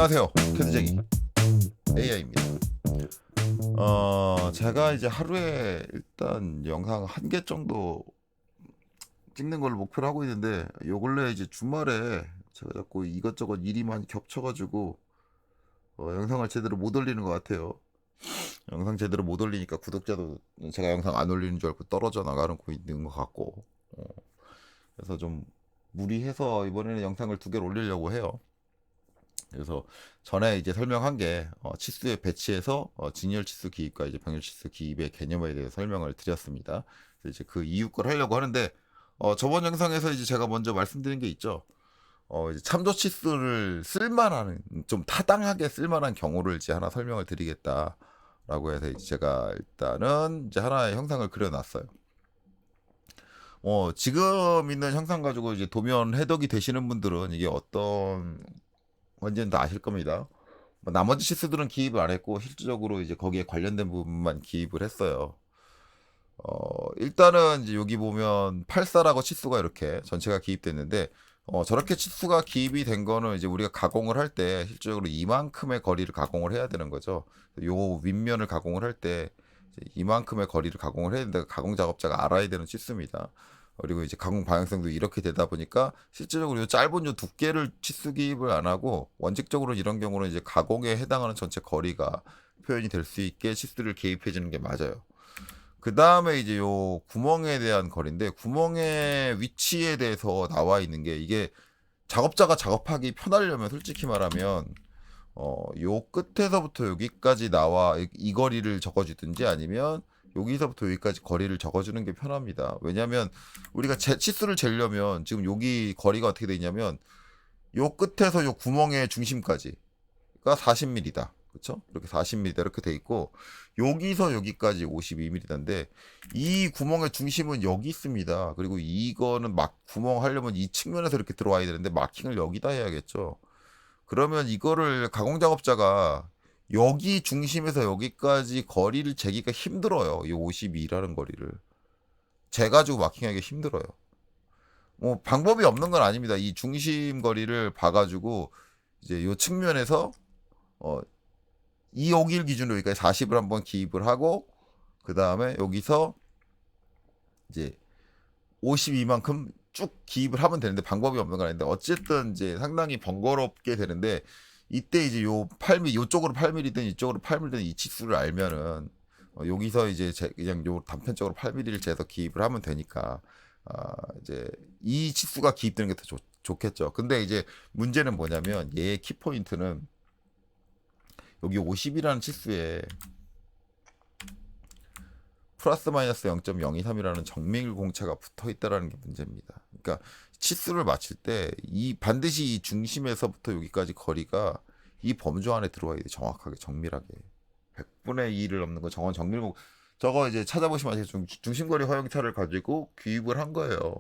안녕하세요, 캐드쟁이 AI입니다. 제가 이제 하루에 일단 영상 한 개 정도 찍는 걸 목표로 하고 있는데, 요 근래 이제 주말에 제가 자꾸 이것저것 일이 많이 겹쳐가지고 영상을 제대로 못 올리는 것 같아요. 영상 제대로 못 올리니까 구독자도 제가 영상 안 올리는 줄 알고 떨어져 나가는 거 있는 것 같고, 어, 그래서 좀 무리해서 이번에는 영상을 두 개를 올리려고 해요. 그래서 전에 이제 설명한 게 치수에 배치해서 진열 치수 기입과 이제 병렬 치수 기입의 개념에 대해 설명을 드렸습니다. 그래서 이제 그 이유 걸 하려고 하는데, 저번 영상에서 이제 제가 먼저 말씀드린 게 있죠. 이제 참조 치수를 쓸만한, 좀 타당하게 쓸만한 경우를 이제 하나 설명을 드리겠다라고 해서 이제 제가 일단은 이제 하나의 형상을 그려놨어요. 지금 있는 형상 가지고 이제 도면 해독이 되시는 분들은 이게 어떤 건지는 다 아실 겁니다. 나머지 시스들은 기입을 안 했고 실질적으로 이제 거기에 관련된 부분만 기입을 했어요. 일단은 이제 여기 보면 84라고 치수가 이렇게 전체가 기입됐는데, 저렇게 치수가 기입이 된 거는 이제 우리가 가공을 할 때 실질적으로 이만큼의 거리를 가공을 해야 되는 거죠. 요 윗면을 가공을 할 때 이만큼의 거리를 가공을 해야 된다. 가공 작업자가 알아야 되는 치수입니다. 그리고 이제 가공 방향성도 이렇게 되다 보니까 실질적으로 이 짧은 요 두께를 치수 기입을 안 하고, 원칙적으로 이런 경우는 이제 가공에 해당하는 전체 거리가 표현이 될 수 있게 치수를 개입해 주는 게 맞아요. 그 다음에 이제 요 구멍에 대한 거리인데, 구멍의 위치에 대해서 나와 있는 게, 이게 작업자가 작업하기 편하려면 솔직히 말하면 요 끝에서부터 여기까지 나와 이 거리를 적어주든지, 아니면 여기서부터 여기까지 거리를 적어주는 게 편합니다. 왜냐하면 우리가 치수를 재려면 지금 여기 거리가 어떻게 되냐면, 요 끝에서 요 구멍의 중심까지가 40mm다. 그렇죠? 이렇게 40mm 이렇게 돼 있고, 여기서 여기까지 52mm인데 이 구멍의 중심은 여기 있습니다. 그리고 이거는 막 구멍 하려면 이 측면에서 이렇게 들어와야 되는데 마킹을 여기다 해야겠죠. 그러면 이거를 가공 작업자가 여기 중심에서 여기까지 거리를 재기가 힘들어요. 이 52라는 거리를 재가지고 마킹하기 힘들어요. 뭐 방법이 없는 건 아닙니다. 이 중심 거리를 봐가지고 이제 이 측면에서 어, 이 여기를 기준으로 여기까지 40을 한번 기입을 하고, 그 다음에 여기서 이제 52만큼 쭉 기입을 하면 되는데, 방법이 없는 건 아닌데 어쨌든 이제 상당히 번거롭게 되는데, 이때 이제 요 8mm, 요쪽으로 8mm든 이쪽으로 8mm든 이 치수를 알면은 여기서 이제 그냥 요 단편적으로 8mm를 재서 기입을 하면 되니까, 이제 이 치수가 기입되는 게 더 좋겠죠. 근데 이제 문제는 뭐냐면, 얘의 키포인트는 여기 50이라는 치수에 플러스 마이너스 0.023이라는 정밀 공차가 붙어 있다라는 게 문제입니다. 그러니까 치수를 맞출 때 이 반드시 이 중심에서부터 여기까지 거리가 이 범주 안에 들어와야 돼. 정확하게, 정밀하게. 100분의 2를 넘는 거, 저건 정밀. 저거 이제 찾아보시면 아시겠지만 중심거리 허용차를 가지고 기입을 한 거예요.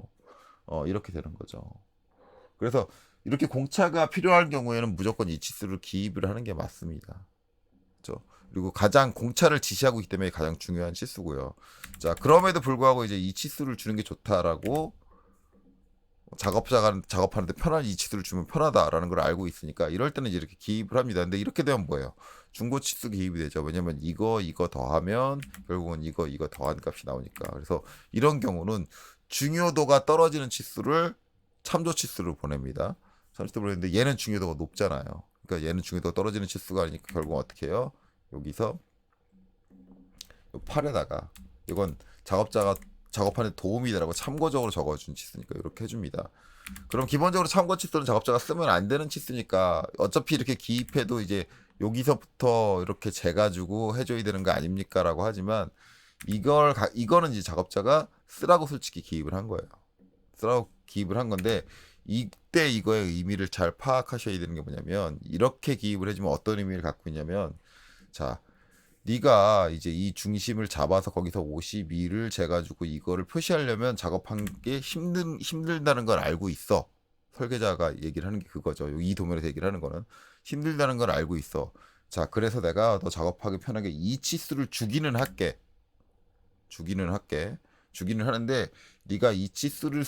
이렇게 되는 거죠. 그래서 이렇게 공차가 필요할 경우에는 무조건 이 치수를 기입을 하는 게 맞습니다. 그렇죠? 그리고 가장 공차를 지시하고 있기 때문에 가장 중요한 치수고요. 자, 그럼에도 불구하고 이제 이 치수를 주는 게 좋다라고, 작업자가 작업하는데 편한 이 치수를 주면 편하다라는 걸 알고 있으니까 이럴 때는 이제 이렇게 기입을 합니다. 근데 이렇게 되면 뭐예요? 중고 치수 기입이 되죠. 왜냐면 이거 더하면 결국은 이거 더한 값이 나오니까. 그래서 이런 경우는 중요도가 떨어지는 치수를 참조 치수로 보냅니다. 참조 치수로 보내는데 얘는 중요도가 높잖아요. 그러니까 얘는 중요도가 떨어지는 치수가 아니니까 결국 어떻게 해요? 여기서 8에다가, 이건 작업자가 작업하는 데 도움이 되라고 참고적으로 적어준 치수니까 이렇게 해줍니다. 그럼 기본적으로 참고 치수는 작업자가 쓰면 안 되는 치수니까 어차피 이렇게 기입해도 이제 여기서부터 이렇게 재가지고 해줘야 되는 거 아닙니까? 라고 하지만, 이거는 이제 작업자가 쓰라고 솔직히 기입을 한 거예요. 쓰라고 기입을 한 건데, 이때 이거의 의미를 잘 파악하셔야 되는 게 뭐냐면, 이렇게 기입을 해주면 어떤 의미를 갖고 있냐면, 자, 네가 이제 이 중심을 잡아서 거기서 52를 재가지고 이거를 표시하려면 작업한 게 힘들다는 걸 알고 있어. 설계자가 얘기를 하는 게 그거죠. 이 도면에서 얘기를 하는 거는 힘들다는 걸 알고 있어. 자, 그래서 내가 너 작업하기 편하게 이 치수를 주기는 할게. 주기는 할게. 주기는 하는데, 네가 이 치수를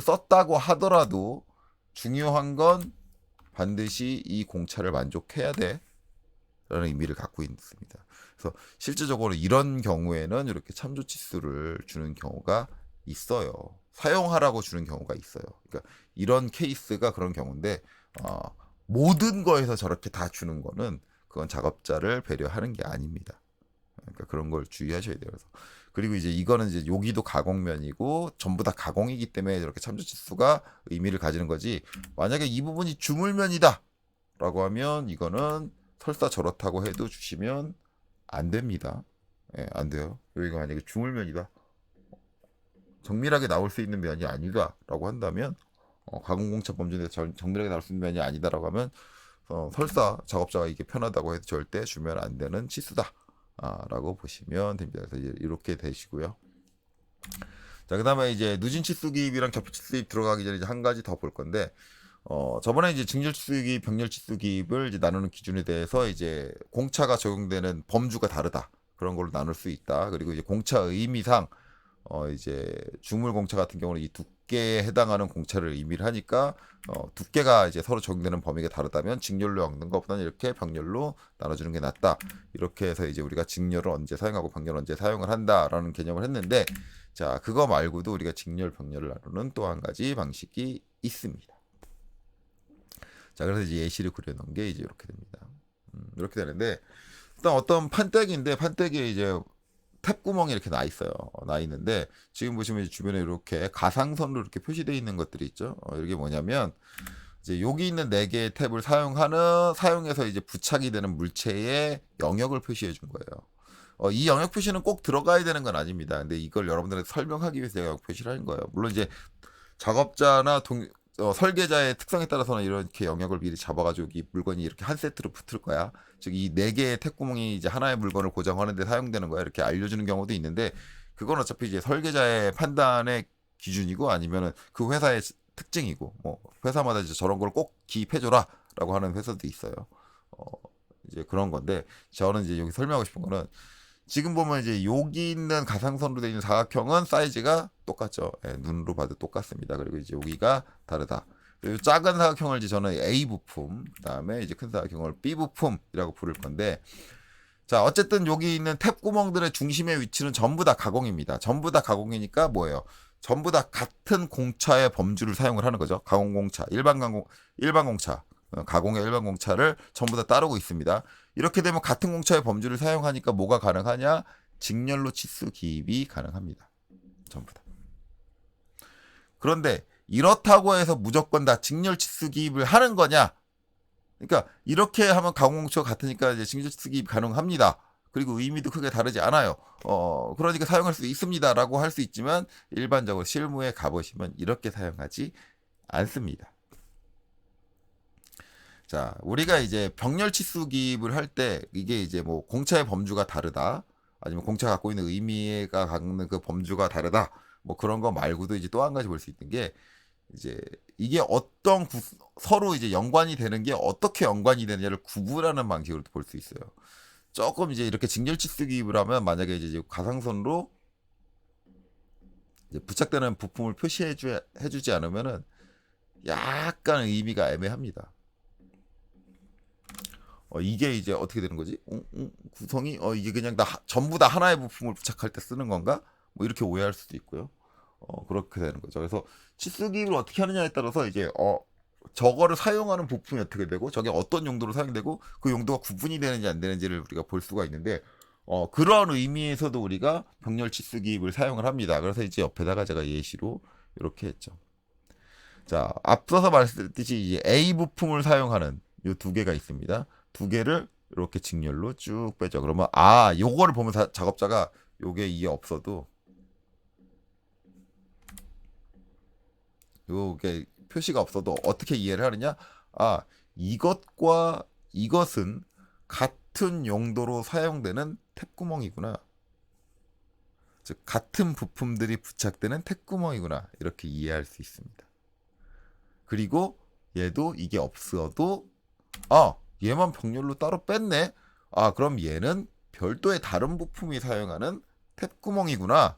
썼다고 하더라도 중요한 건 반드시 이 공차를 만족해야 돼 라는 의미를 갖고 있습니다. 그래서 실질적으로 이런 경우에는 이렇게 참조 치수를 주는 경우가 있어요. 사용하라고 주는 경우가 있어요. 그러니까 이런 케이스가 그런 경우인데 모든 거에서 저렇게 다 주는 거는 그건 작업자를 배려하는 게 아닙니다. 그러니까 그런 걸 주의하셔야 돼요. 그래서 그리고 이제 이거는 이제 여기도 가공면이고 전부 다 가공이기 때문에 이렇게 참조 치수가 의미를 가지는 거지. 만약에 이 부분이 주물면이다라고 하면 이거는 설사 저렇다고 해도 주시면 안 됩니다. 예, 안 돼요. 여기가 만약에 주물면이다. 정밀하게 나올 수 있는 면이 아니다라고 한다면 가공공차 범죄에 정밀하게 나올 수 있는 면이 아니다라고 하면 설사 작업자가 이게 편하다고 해도 절대 주면 안 되는 치수다. 라고 보시면 됩니다. 그래서 이제 이렇게 되시고요. 자, 그다음에 이제 누진 치수 기입이랑 접촉 치수 기입 들어가기 전에 이제 한 가지 더 볼 건데 저번에 이제 직렬 치수 기입, 병렬 치수 기입을 이제 나누는 기준에 대해서 이제 공차가 적용되는 범주가 다르다. 그런 걸로 나눌 수 있다. 그리고 이제 공차 의미상 이제 주물 공차 같은 경우는 이 두께에 해당하는 공차를 의미를 하니까 두께가 이제 서로 적용되는 범위가 다르다면 직렬로 엮는 것보다는 이렇게 병렬로 나눠주는 게 낫다. 이렇게 해서 이제 우리가 직렬을 언제 사용하고 병렬을 언제 사용을 한다라는 개념을 했는데 자 그거 말고도 우리가 직렬 병렬을 나누는 또 한 가지 방식이 있습니다. 자 그래서 이제 예시를 그려놓은 게 이제 이렇게 됩니다. 이렇게 되는데 일단 어떤 판때기인데 판때기에 이제 탭 구멍이 이렇게 나 있어요. 나 있는데 지금 보시면 주변에 이렇게 가상선으로 이렇게 표시되어 있는 것들이 있죠. 이게 뭐냐면 이제 여기 있는 4개의 탭을 사용해서 이제 부착이 되는 물체의 영역을 표시해 준 거예요. 이 영역 표시는 꼭 들어가야 되는 건 아닙니다. 근데 이걸 여러분들한테 설명하기 위해서 영역 표시를 하는 거예요. 물론 이제 작업자나 설계자의 특성에 따라서는 이렇게 영역을 미리 잡아가지고 이 물건이 이렇게 한 세트로 붙을 거야. 즉 이 4개의 탭구멍이 이제 하나의 물건을 고정하는 데 사용되는 거야. 이렇게 알려주는 경우도 있는데 그건 어차피 이제 설계자의 판단의 기준이고 아니면은 그 회사의 특징이고 뭐 회사마다 이제 저런 걸 꼭 기입해줘라라고 하는 회사도 있어요. 이제 그런 건데 저는 이제 여기 설명하고 싶은 거는 지금 보면 이제 여기 있는 가상선으로 되어 있는 사각형은 사이즈가 똑같죠. 예, 눈으로 봐도 똑같습니다. 그리고 이제 여기가 다르다. 그리고 작은 사각형을 이제 저는 A 부품, 그다음에 이제 큰 사각형을 B 부품이라고 부를 건데, 자 어쨌든 여기 있는 탭 구멍들의 중심의 위치는 전부 다 가공입니다. 전부 다 가공이니까 뭐예요? 전부 다 같은 공차의 범주를 사용을 하는 거죠. 가공 공차, 일반 공차. 가공의 일반 공차를 전부 다 따르고 있습니다. 이렇게 되면 같은 공차의 범주를 사용하니까 뭐가 가능하냐? 직렬로 치수 기입이 가능합니다. 전부 다. 그런데 이렇다고 해서 무조건 다 직렬 치수 기입을 하는 거냐? 그러니까 이렇게 하면 가공 공차가 같으니까 이제 직렬 치수 기입 가능합니다. 그리고 의미도 크게 다르지 않아요. 그러니까 사용할 수 있습니다라고 할 수 있지만 일반적으로 실무에 가보시면 이렇게 사용하지 않습니다. 자, 우리가 이제 병렬 치수 기입을 할 때 이게 이제 뭐 공차의 범주가 다르다. 아니면 공차가 갖고 있는 의미가 갖는 그 범주가 다르다. 뭐 그런 거 말고도 이제 또 한 가지 볼 수 있는 게 이제 이게 서로 이제 연관이 되는 게 어떻게 연관이 되느냐를 구분하는 방식으로 볼 수 있어요. 조금 이제 이렇게 직렬 치수 기입을 하면 만약에 이제 가상선으로 이제 부착되는 부품을 해주지 않으면은 약간 의미가 애매합니다. 이게 이제 어떻게 되는 거지? 구성이 이게 그냥 전부 다 하나의 부품을 부착할 때 쓰는 건가? 뭐 이렇게 오해할 수도 있고요. 그렇게 되는 거죠. 그래서 치수 기입을 어떻게 하느냐에 따라서 이제 저거를 사용하는 부품이 어떻게 되고 저게 어떤 용도로 사용되고 그 용도가 구분이 되는지 안 되는지를 우리가 볼 수가 있는데 그런 의미에서도 우리가 병렬 치수 기입을 사용을 합니다. 그래서 이제 옆에다가 제가 예시로 이렇게 했죠. 자, 앞서서 말씀드렸듯이 이제 A 부품을 사용하는 이 2개가 있습니다. 2개를 이렇게 직렬로 쭉 빼죠. 그러면 요거를 보면 작업자가 요게 이게 없어도 요게 표시가 없어도 어떻게 이해를 하느냐? 이것과 이것은 같은 용도로 사용되는 탭구멍이구나. 즉 같은 부품들이 부착되는 탭구멍이구나. 이렇게 이해할 수 있습니다. 그리고 얘도 이게 없어도 얘만 병렬로 따로 뺐네. 그럼 얘는 별도의 다른 부품이 사용하는 탭구멍이구나.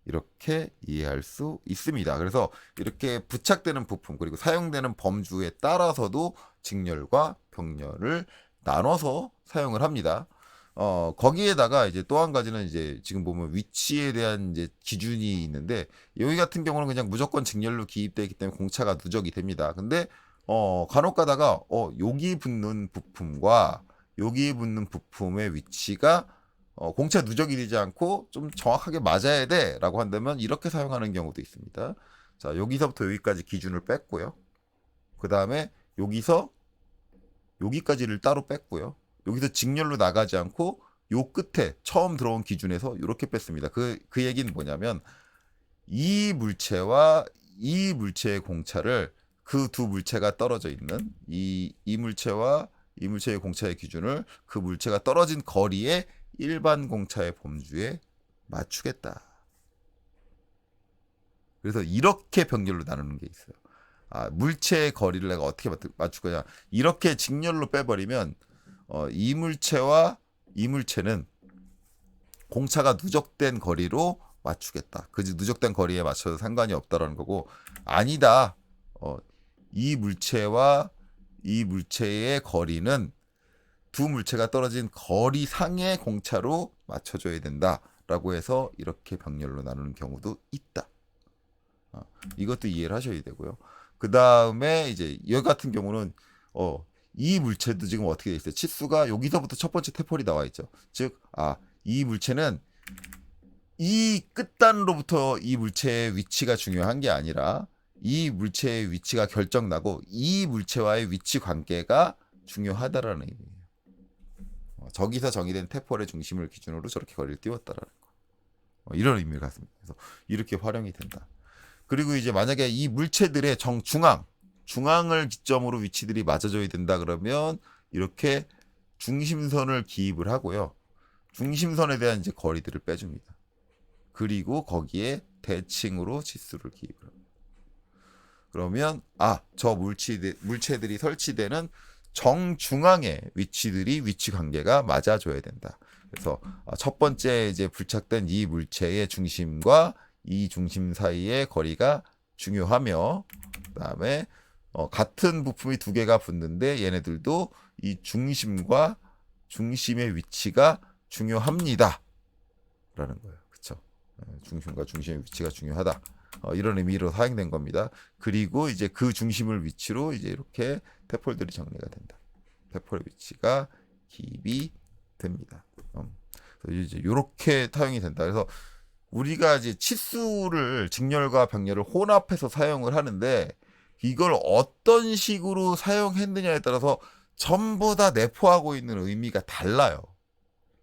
이렇게 이해할 수 있습니다. 그래서 이렇게 부착되는 부품 그리고 사용되는 범주에 따라서도 직렬과 병렬을 나눠서 사용을 합니다. 거기에다가 이제 또 한 가지는 이제 지금 보면 위치에 대한 이제 기준이 있는데 여기 같은 경우는 그냥 무조건 직렬로 기입되기 때문에 공차가 누적이 됩니다. 근데 간혹 가다가 여기 붙는 부품과 여기 붙는 부품의 위치가 공차 누적이 되지 않고 좀 정확하게 맞아야 돼라고 한다면 이렇게 사용하는 경우도 있습니다. 자, 여기서부터 여기까지 기준을 뺐고요. 그 다음에 여기서 여기까지를 따로 뺐고요. 여기서 직렬로 나가지 않고 요 끝에 처음 들어온 기준에서 이렇게 뺐습니다. 그 얘기는 뭐냐면 이 물체와 이 물체의 공차를 그 두 물체가 떨어져 있는 이 물체와 이 물체의 공차의 기준을 그 물체가 떨어진 거리의 일반 공차의 범주에 맞추겠다. 그래서 이렇게 병렬로 나누는 게 있어요. 물체의 거리를 내가 어떻게 맞출 거냐. 이렇게 직렬로 빼버리면 이 물체와 이 물체는 공차가 누적된 거리로 맞추겠다. 그 누적된 거리에 맞춰도 상관이 없다라는 거고, 아니다. 이 물체와 이 물체의 거리는 두 물체가 떨어진 거리 상의 공차로 맞춰줘야 된다라고 해서 이렇게 병렬로 나누는 경우도 있다. 이것도 이해를 하셔야 되고요. 그 다음에 이제 여기 같은 경우는 이 물체도 지금 어떻게 돼 있어요? 치수가 여기서부터 첫 번째 태폴이 나와 있죠. 즉, 이 물체는 이 끝단으로부터 이 물체의 위치가 중요한 게 아니라 이 물체의 위치가 결정나고 이 물체와의 위치 관계가 중요하다라는 의미예요. 저기서 정의된 태폴의 중심을 기준으로 저렇게 거리를 띄웠다라는 거. 이런 의미를 갖습니다. 그래서 이렇게 활용이 된다. 그리고 이제 만약에 이 물체들의 중앙을 기점으로 위치들이 맞아줘야 된다 그러면 이렇게 중심선을 기입을 하고요. 중심선에 대한 이제 거리들을 빼줍니다. 그리고 거기에 대칭으로 치수를 기입을 합니다. 그러면 저 물체들이 설치되는 정중앙의 위치들이 위치 관계가 맞아줘야 된다. 그래서 첫 번째 이제 부착된 이 물체의 중심과 이 중심 사이의 거리가 중요하며, 그다음에 같은 부품이 두 개가 붙는데 얘네들도 이 중심과 중심의 위치가 중요합니다. 라는 거예요. 그렇죠? 중심과 중심의 위치가 중요하다. 이런 의미로 사용된 겁니다. 그리고 이제 그 중심을 위치로 이제 이렇게 태폴들이 정리가 된다. 태폴의 위치가 기입이 됩니다. 이제 이렇게 사용이 된다. 그래서 우리가 이제 치수를 직렬과 병렬을 혼합해서 사용을 하는데 이걸 어떤 식으로 사용했느냐에 따라서 전부 다 내포하고 있는 의미가 달라요.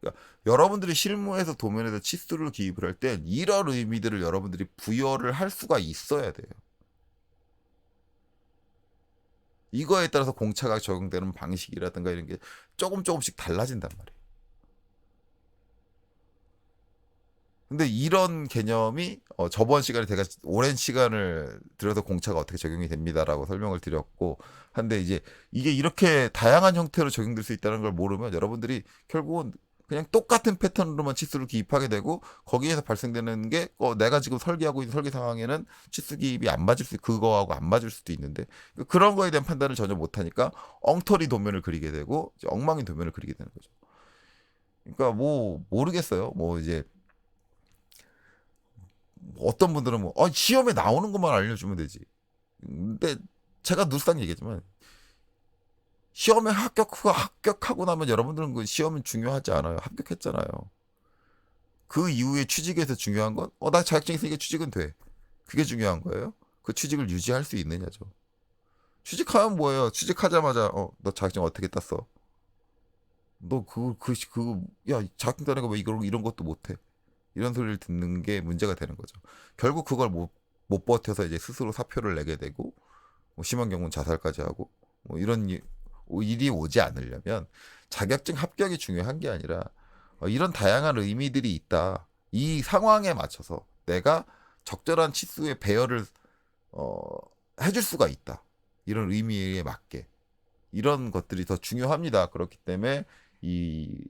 그러니까 여러분들이 실무에서 도면에서 치수를 기입을 할 때 이런 의미들을 여러분들이 부여를 할 수가 있어야 돼요. 이거에 따라서 공차가 적용되는 방식이라든가 이런 게 조금씩 달라진단 말이에요. 근데 이런 개념이 저번 시간에 제가 오랜 시간을 들여서 공차가 어떻게 적용이 됩니다라고 설명을 드렸고 한데 이제 이게 이렇게 다양한 형태로 적용될 수 있다는 걸 모르면 여러분들이 결국은 그냥 똑같은 패턴으로만 치수를 기입하게 되고 거기에서 발생되는 게 내가 지금 설계하고 있는 설계 상황에는 치수 기입이 안 맞을 그거하고 안 맞을 수도 있는데 그런 거에 대한 판단을 전혀 못하니까 엉터리 도면을 그리게 되고 이제 엉망인 도면을 그리게 되는 거죠. 그러니까 뭐 모르겠어요. 뭐 이제 어떤 분들은 시험에 나오는 것만 알려주면 되지. 근데 제가 늘상 얘기했지만 시험에 합격하고 나면 여러분들은 그 시험은 중요하지 않아요. 합격했잖아요. 그 이후에 취직에서 중요한 건 나 자격증 있으니까 취직은 돼. 그게 중요한 거예요. 그 취직을 유지할 수 있느냐죠. 취직하면 뭐예요? 취직하자마자 너 자격증 어떻게 땄어? 너 야 자격증 따는 거왜 이런 것도 못해? 이런 소리를 듣는 게 문제가 되는 거죠. 결국 그걸 못 버텨서 이제 스스로 사표를 내게 되고 심한 경우는 자살까지 하고 이런 일이 오지 않으려면 자격증 합격이 중요한 게 아니라 이런 다양한 의미들이 있다. 이 상황에 맞춰서 내가 적절한 치수의 배열을 해줄 수가 있다. 이런 의미에 맞게 이런 것들이 더 중요합니다. 그렇기 때문에 이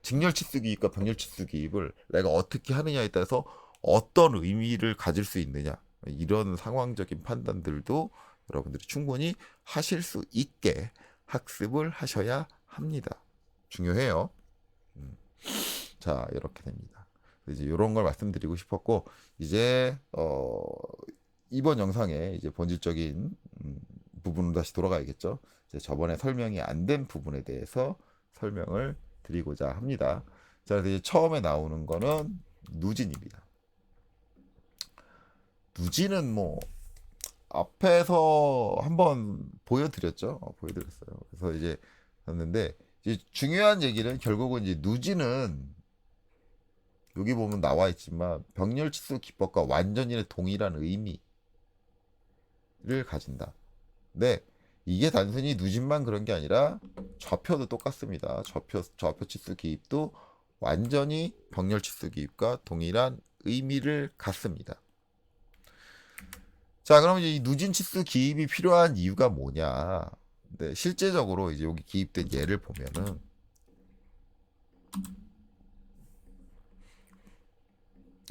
직렬 치수 기입과 병렬 치수 기입을 내가 어떻게 하느냐에 따라서 어떤 의미를 가질 수 있느냐 이런 상황적인 판단들도 여러분들이 충분히 하실 수 있게 학습을 하셔야 합니다. 중요해요. 자, 이렇게 됩니다. 이제 이런 걸 말씀드리고 싶었고, 이제 이번 영상에 이제 본질적인 부분으로 다시 돌아가야겠죠. 이제 저번에 설명이 안 된 부분에 대해서 설명을 드리고자 합니다. 자, 그래서 이제 처음에 나오는 거는 누진입니다. 누진은 뭐 앞에서 한번 보여드렸죠. 보여드렸어요. 그래서 이제 했는데 이제 중요한 얘기는 결국은 이제 누진은 여기 보면 나와 있지만 병렬치수 기법과 완전히 동일한 의미를 가진다. 네, 이게 단순히 누진만 그런 게 아니라 좌표도 똑같습니다. 좌표 치수 기입도 완전히 병렬치수 기입과 동일한 의미를 갖습니다. 자, 그럼 이제 이 누진 치수 기입이 필요한 이유가 뭐냐? 네, 실제적으로 이제 여기 기입된 예를 보면은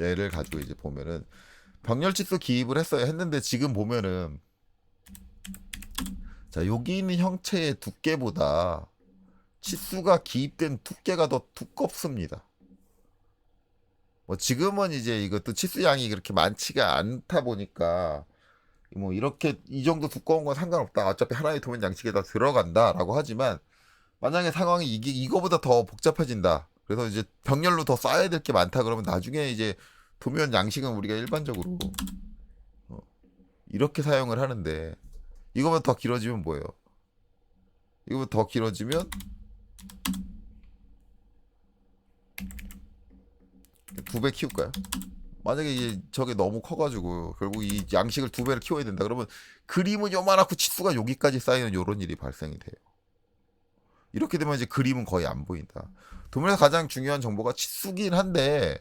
얘를 가지고 이제 보면은 병렬치수 기입을 했는데 지금 보면은 자, 여기 있는 형체의 두께보다 치수가 기입된 두께가 더 두껍습니다. 뭐 지금은 이제 이것도 치수 양이 그렇게 많지가 않다 보니까 뭐 이렇게 이 정도 두꺼운 건 상관없다. 어차피 하나의 도면 양식에다 들어간다라고 하지만 만약에 상황이 이게 이거보다 더 복잡해진다. 그래서 이제 병렬로 더 쌓아야 될 게 많다. 그러면 나중에 이제 도면 양식은 우리가 일반적으로 이렇게 사용을 하는데 이거보다 더 길어지면 뭐예요? 이거보다 더 길어지면 2배 키울까요? 만약에 이게 저게 너무 커가지고 결국 이 양식을 2배를 키워야 된다. 그러면 그림은 요만하고 치수가 여기까지 쌓이는 이런 일이 발생이 돼요. 이렇게 되면 이제 그림은 거의 안 보인다. 도면에서 가장 중요한 정보가 치수긴 한데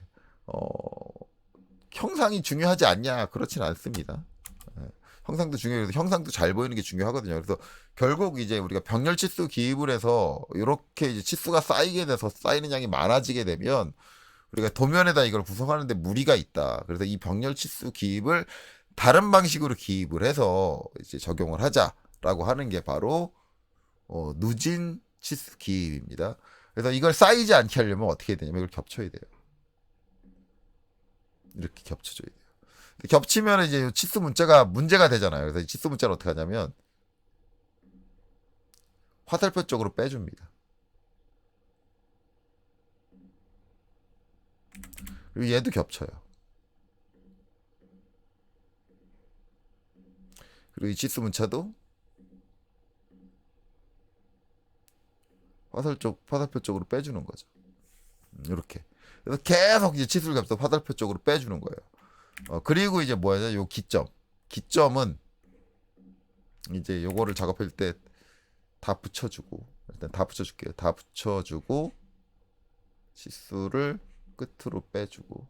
형상이 중요하지 않냐? 그렇진 않습니다. 형상도 중요해서 형상도 잘 보이는 게 중요하거든요. 그래서 결국 이제 우리가 병렬 치수 기입을 해서 이렇게 이제 치수가 쌓이게 돼서 쌓이는 양이 많아지게 되면 우리가 도면에다 이걸 구성하는데 무리가 있다. 그래서 이 병렬 치수 기입을 다른 방식으로 기입을 해서 이제 적용을 하자라고 하는 게 바로 누진 치수 기입입니다. 그래서 이걸 쌓이지 않게 하려면 어떻게 해야 되냐면 이걸 겹쳐야 돼요. 이렇게 겹쳐줘야 돼요. 겹치면 이제 치수 문제가 되잖아요. 그래서 이 치수 문자를 어떻게 하냐면 화살표 쪽으로 빼줍니다. 그리고 얘도 겹쳐요. 그리고 이 치수 문자도 화살표 쪽으로 빼주는 거죠. 이렇게. 그래서 계속 이제 치수를 겹쳐서 화살표 쪽으로 빼주는 거예요. 그리고 이제 뭐야? 요 기점은 이제 요거를 작업할 때 다 붙여주고 일단 다 붙여줄게요. 다 붙여주고 치수를 끝으로 빼주고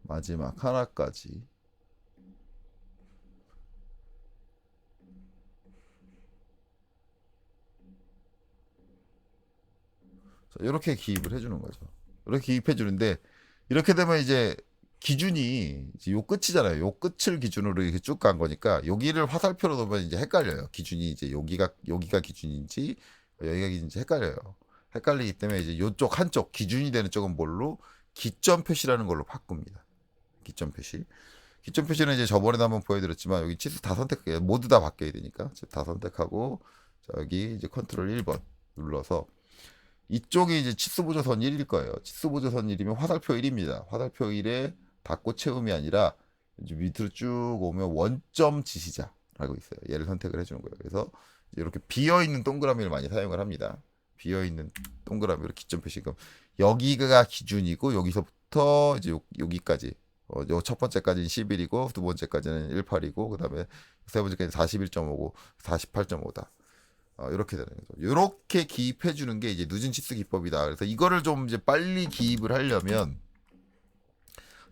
마지막 하나까지 이렇게 기입을 해주는 거죠. 이렇게 기입해 주는데 이렇게 되면 이제 기준이 이제 요 끝이잖아요. 요 끝을 기준으로 이렇게 쭉 간 거니까 여기를 화살표로 놓으면 이제 헷갈려요. 기준이 이제 여기가 기준인지 여기가 기준인지 헷갈려요. 헷갈리기 때문에 이제 요쪽 한쪽 기준이 되는 쪽은 뭘로 기점 표시라는 걸로 바꿉니다. 기점 표시. 기점 표시는 이제 저번에도 한번 보여드렸지만 여기 치수 다 선택해요. 모두 다 바뀌어야 되니까 다 선택하고 여기 이제 컨트롤 1번 눌러서 이쪽이 이제 치수 보조선 1일 거예요. 치수 보조선 1이면 화살표 1입니다. 화살표 1에 닫고 채움이 아니라 이제 밑으로 쭉 오면 원점 지시자라고 있어요. 얘를 선택을 해주는 거예요. 그래서 이렇게 비어 있는 동그라미를 많이 사용을 합니다. 비어 있는 동그라미로 기점 표시. 그럼 여기가 기준이고 여기서부터 이제 여기까지 요 첫 번째까지는 11이고 두 번째까지는 18이고 그다음에 세 번째까지는 41.5고 48.5다. 이렇게 되는 거죠. 이렇게 기입해 주는 게 이제 누진 치수 기법이다. 그래서 이거를 좀 이제 빨리 기입을 하려면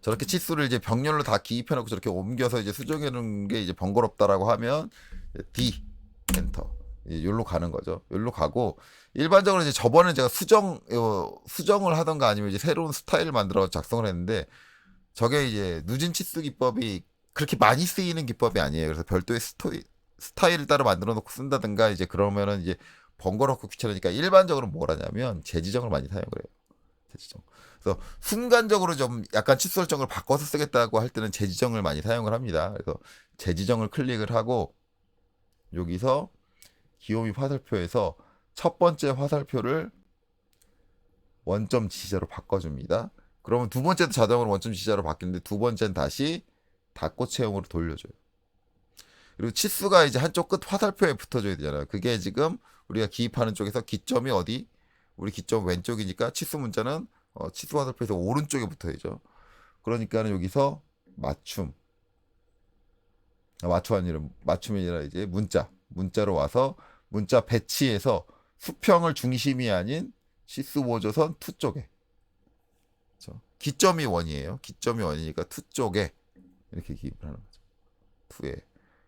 저렇게 치수를 이제 병렬로 다 기입해 놓고 저렇게 옮겨서 이제 수정해 놓은 게 이제 번거롭다라고 하면 D 엔터 여기로 가는 거죠. 여기로 가고 일반적으로 이제 저번에 제가 수정을 하던가 아니면 이제 새로운 스타일을 만들어 작성을 했는데 저게 이제 누진 치수 기법이 그렇게 많이 쓰이는 기법이 아니에요. 그래서 별도의 스타일을 따로 만들어 놓고 쓴다든가 이제 그러면은 이제 번거롭고 귀찮으니까 일반적으로 뭘 하냐면 재지정을 많이 사용을 해요. 재지정. 그래서 순간적으로 좀 약간 치수 설정을 바꿔서 쓰겠다고 할 때는 재지정을 많이 사용을 합니다. 그래서 재지정을 클릭을 하고 여기서 기호미 화살표에서 첫 번째 화살표를 원점 지시자로 바꿔줍니다. 그러면 두 번째도 자동으로 원점 지시자로 바뀌는데 두 번째는 다시 닫고 채용으로 돌려줘요. 그리고 치수가 이제 한쪽 끝 화살표에 붙어줘야 되잖아요. 그게 지금 우리가 기입하는 쪽에서 기점이 어디? 우리 기점 왼쪽이니까 치수 문자는 치수 화살표에서 오른쪽에 붙어야죠. 그러니까는 여기서 맞춤이 아니라 이제 문자로 와서 문자 배치에서 수평을 중심이 아닌 치수 보조선 2 쪽에 그렇죠? 기점이 원이에요. 기점이 원이니까 2 쪽에 이렇게 기입을 하는 거죠. 2에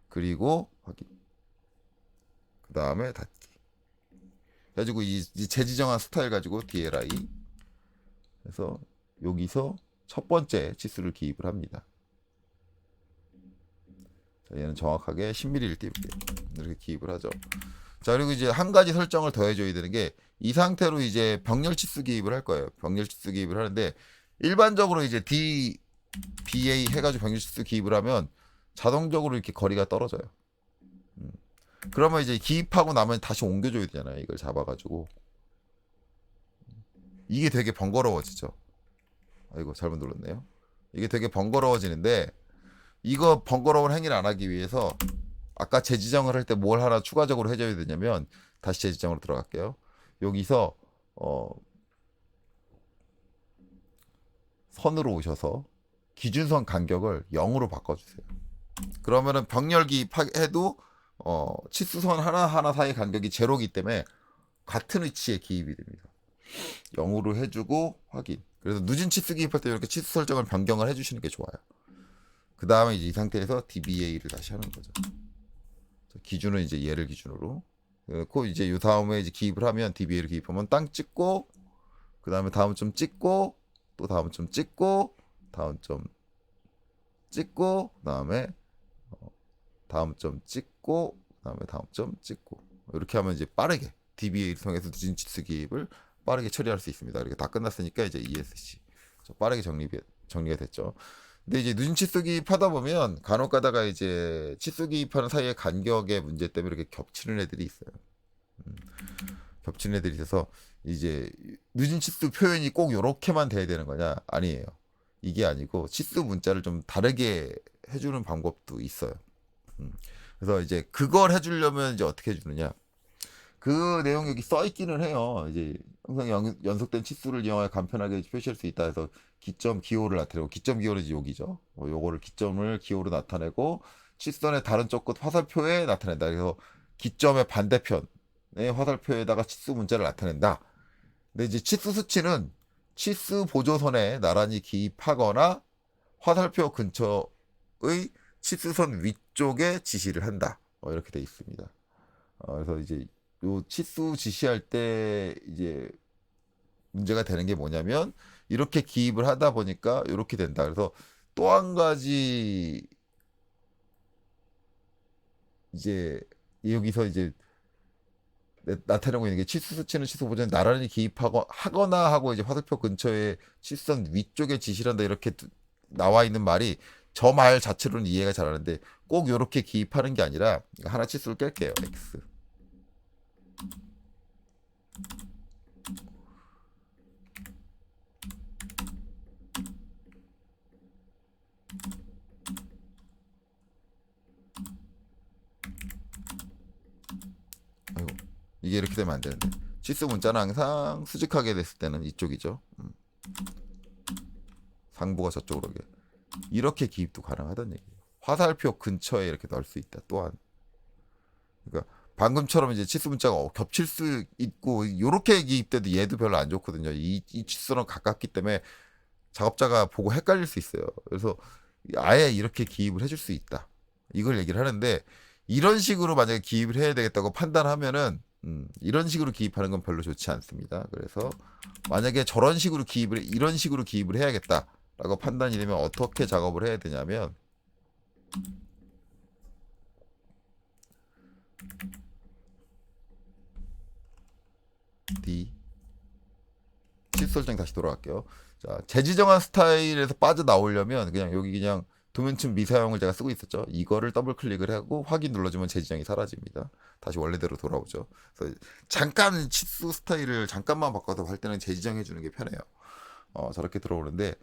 그리고 확인. 그 다음에 닫기. 가지고 이 재지정한 스타일 가지고 DLI. 그래서 여기서 첫 번째 치수를 기입을 합니다. 자, 얘는 정확하게 10mm를 띄울게요. 이렇게 기입을 하죠. 자, 그리고 이제 한 가지 설정을 더해줘야 되는 게 이 상태로 이제 병렬 치수 기입을 할 거예요. 병렬 치수 기입을 하는데 일반적으로 이제 BA 해가지고 병렬 치수 기입을 하면 자동적으로 이렇게 거리가 떨어져요. 그러면 이제 기입하고 나면 다시 옮겨줘야 되잖아요. 이걸 잡아가지고. 이게 되게 번거로워지죠. 아이고, 잘못 눌렀네요. 이게 되게 번거로워지는데, 이거 번거로운 행위를 안 하기 위해서, 아까 재지정을 할 때 뭘 하나 추가적으로 해줘야 되냐면, 다시 재지정으로 들어갈게요. 여기서, 선으로 오셔서, 기준선 간격을 0으로 바꿔주세요. 그러면은 병렬 기입해도 치수선 하나하나 사이 간격이 제로이기 때문에 같은 위치에 기입이 됩니다. 0으로 해주고 확인. 그래서 누진 치수 기입할 때 이렇게 치수 설정을 변경을 해주시는 게 좋아요. 그 다음에 이제 이 상태에서 DBA를 다시 하는 거죠. 기준은 이제 얘를 기준으로. 그리고 이제 이 다음에 이제 기입을 하면 DBA를 기입하면 땅 찍고 그 다음에 다음 점 찍고 또 다음 점 찍고 다음 점 찍고 그다음에 다음 점 찍고 그다음에 다음 점 찍고 이렇게 하면 이제 빠르게 DBA를 통해서 누진 치수 기입을 빠르게 처리할 수 있습니다. 이렇게 다 끝났으니까 이제 ESC 빠르게 정리가 됐죠. 근데 이제 누진 치수 기입하다 보면 간혹 가다가 이제 치수 기입하는 사이의 간격의 문제 때문에 이렇게 겹치는 애들이 있어요. 겹치는 애들이 있어서 이제 누진 치수 표현이 꼭 이렇게만 돼야 되는 거냐? 아니에요. 이게 아니고 치수 문자를 좀 다르게 해주는 방법도 있어요. 그래서 이제 그걸 해주려면 이제 어떻게 해주느냐? 그 내용이 여기 써 있기는 해요. 이제 항상 연속된 치수를 이용하여 간편하게 표시할 수 있다 해서 기점 기호를 나타내고 기점 기호는 이제 여기죠. 요거를 기점을 기호로 나타내고 치수선의 다른 쪽 끝 화살표에 나타낸다. 그래서 기점의 반대편의 화살표에다가 치수 문자를 나타낸다. 근데 이제 치수 수치는 치수 보조선에 나란히 기입하거나 화살표 근처의 치수선 위쪽에 지시를 한다. 이렇게 돼 있습니다. 그래서 이제 요 치수 지시할 때 이제 문제가 되는 게 뭐냐면 이렇게 기입을 하다 보니까 이렇게 된다. 그래서 또 한 가지 이제 여기서 이제 나타내고 있는 게 치수 수치는 치수 보조선에 나란히 기입하거나 하고 이제 화살표 근처에 치수선 위쪽에 지시를 한다. 이렇게 나와 있는 말이 저 말 자체로는 이해가 잘 안 하는데 꼭 이렇게 기입하는 게 아니라 하나 치수를 깰게요. X. 아이고, 이게 이렇게 되면 안 되는데 치수 문자는 항상 수직하게 됐을 때는 이쪽이죠. 상부가 저쪽으로 오게. 이렇게 기입도 가능하다는 얘기예요. 화살표 근처에 이렇게 넣을 수 있다. 또한 그러니까 방금처럼 이제 치수 문자가 겹칠 수 있고 이렇게 기입돼도 얘도 별로 안 좋거든요. 이 치수랑 가깝기 때문에 작업자가 보고 헷갈릴 수 있어요. 그래서 아예 이렇게 기입을 해줄 수 있다. 이걸 얘기를 하는데 이런 식으로 만약에 기입을 해야 되겠다고 판단하면은 이런 식으로 기입하는 건 별로 좋지 않습니다. 그래서 만약에 저런 식으로 이런 식으로 기입을 해야겠다라고 판단이 되면 어떻게 작업을 해야 되냐면 D 치수 설정 다시 돌아갈게요. 자, 재지정한 스타일에서 빠져나오려면 그냥 여기 그냥 도면층 미사용을 제가 쓰고 있었죠. 이거를 더블 클릭을 하고 확인 눌러주면 재지정이 사라집니다. 다시 원래대로 돌아오죠. 그래서 잠깐 치수 스타일을 잠깐만 바꿔서 할 때는 재지정해 주는 게 편해요. 저렇게 들어오는데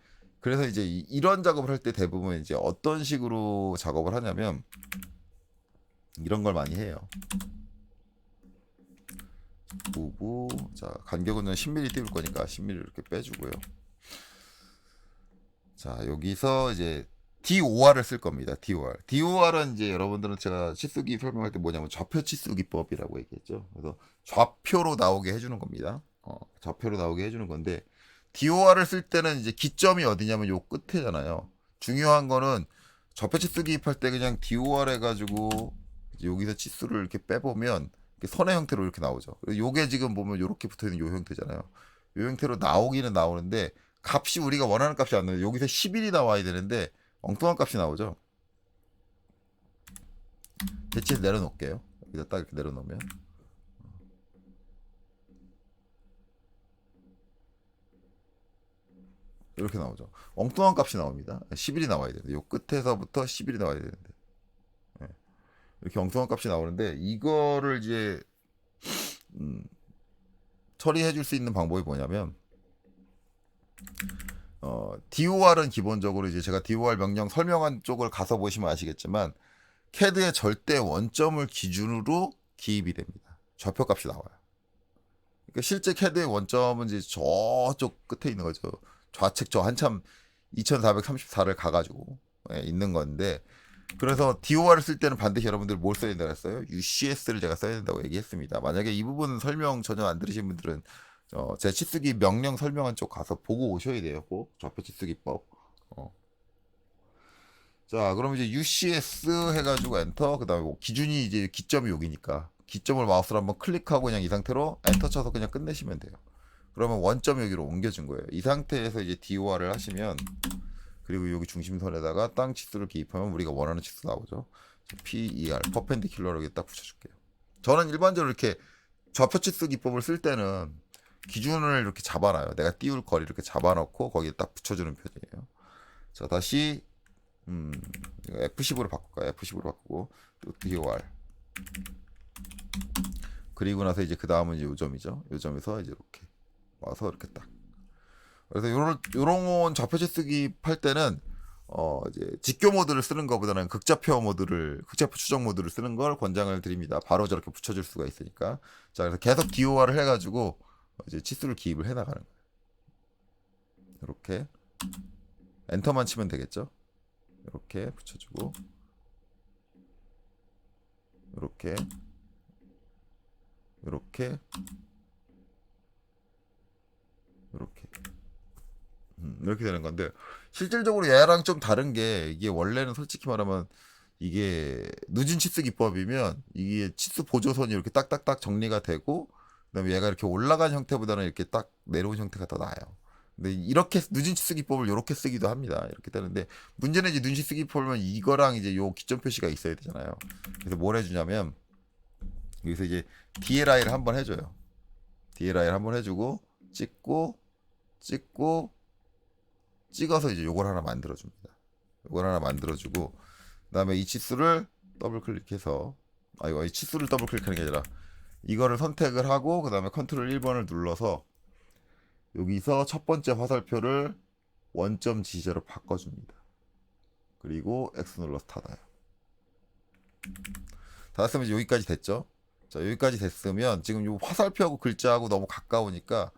그래서 이제 이런 작업을 할 때 대부분 이제 어떤 식으로 작업을 하냐면 이런 걸 많이 해요. 보고 자 간격은 10mm 띄울 거니까 10mm 이렇게 빼주고요. 자 여기서 이제 DOR을 쓸 겁니다. DOR은 이제 여러분들은 제가 치수기 설명할 때 뭐냐면 좌표 치수기법이라고 얘기했죠. 그래서 좌표로 나오게 해주는 겁니다. 좌표로 나오게 해주는 건데 DOR을 쓸 때는 이제 기점이 어디냐면 요 끝에잖아요. 중요한 거는 좌표 치수 기입할 때 그냥 DOR 해가지고 여기서 치수를 이렇게 빼보면 선의 형태로 이렇게 나오죠. 요게 지금 보면 이렇게 붙어있는 요 형태잖아요. 요 형태로 나오기는 나오는데 값이 우리가 원하는 값이 안 나와요. 여기서 11이 나와야 되는데 엉뚱한 값이 나오죠. 대체해서 내려놓을게요. 여기다 딱 이렇게 내려놓으면 이렇게 나오죠. 엉뚱한 값이 나옵니다. 11이 나와야 되는데 요 끝에서부터 11이 나와야 되는데 이렇게 엉뚱한 값이 나오는데 이거를 이제 처리해 줄 수 있는 방법이 뭐냐면 DOR은 기본적으로 이제 제가 DOR 명령 설명한 쪽을 가서 보시면 아시겠지만 CAD의 절대 원점을 기준으로 기입이 됩니다. 좌표 값이 나와요. 그러니까 실제 CAD의 원점은 이제 저쪽 끝에 있는 거죠. 좌측 저 한참 2434를 가가지고 있는 건데 그래서 DOR을 쓸 때는 반드시 여러분들 뭘 써야 된다고 했어요? UCS를 제가 써야 된다고 얘기했습니다. 만약에 이 부분 설명 전혀 안 들으신 분들은 제 치수기 명령 설명한 쪽 가서 보고 오셔야 돼요. 꼭 좌표 치수기법. 자, 그럼 이제 UCS 해가지고 엔터. 그다음에 뭐 기준이 이제 기점이 여기니까 기점을 마우스로 한번 클릭하고 그냥 이 상태로 엔터 쳐서 그냥 끝내시면 돼요. 그러면 원점 여기로 옮겨준 거예요. 이 상태에서 이제 DOR을 하시면 그리고 여기 중심선에다가 땅 치수를 기입하면 우리가 원하는 치수 나오죠. PER 퍼펜디큘러로 딱 붙여줄게요. 저는 일반적으로 이렇게 좌표 치수 기법을 쓸 때는 기준을 이렇게 잡아놔요. 내가 띄울 거리 이렇게 잡아놓고 거기에 딱 붙여주는 편이에요. 자 다시 F10으로 바꿀까요? F10으로 바꾸고 또 DOR 그리고 나서 이제 그 다음은 이제 요점이죠. 요점에서 이제 이렇게 와서 이렇게 딱 그래서 요런 좌표치 쓰기 할 때는 이제 직교 모드를 쓰는 것보다는 극좌표 추적 모드를 쓰는 걸 권장을 드립니다. 바로 저렇게 붙여줄 수가 있으니까. 자, 그래서 계속 DOR를 해가지고 이제 치수를 기입을 해 나가는 거예요. 이렇게 엔터만 치면 되겠죠. 이렇게 붙여주고 이렇게 이렇게 이렇게 되는 건데 실질적으로 얘랑 좀 다른 게 이게 원래는 솔직히 말하면 이게 늦은 치수 기법이면 이게 치수 보조선이 이렇게 딱딱딱 정리가 되고 그다음에 얘가 이렇게 올라간 형태보다는 이렇게 딱 내려온 형태가 더 나아요. 근데 이렇게 늦은 치수 기법을 이렇게 쓰기도 합니다. 이렇게 되는데 문제는 이제 늦은 치수 기법이면 이거랑 이제 요 기점 표시가 있어야 되잖아요. 그래서 뭘 해주냐면 여기서 이제 DLI를 한번 해줘요. DLI를 한번 해주고 찍고 찍어서 이제 요걸 하나 만들어줍니다. 요걸 하나 만들어주고 그다음에 이 치수를 더블 클릭해서 이 치수를 더블 클릭하는 게 아니라 이거를 선택을 하고 그다음에 컨트롤 1번을 눌러서 여기서 첫 번째 화살표를 원점 지시자로 바꿔줍니다. 그리고 X 눌러서 닫아요. 닫았으면 이제 여기까지 됐죠. 자 여기까지 됐으면 지금 요 화살표하고 글자하고 너무 가까우니까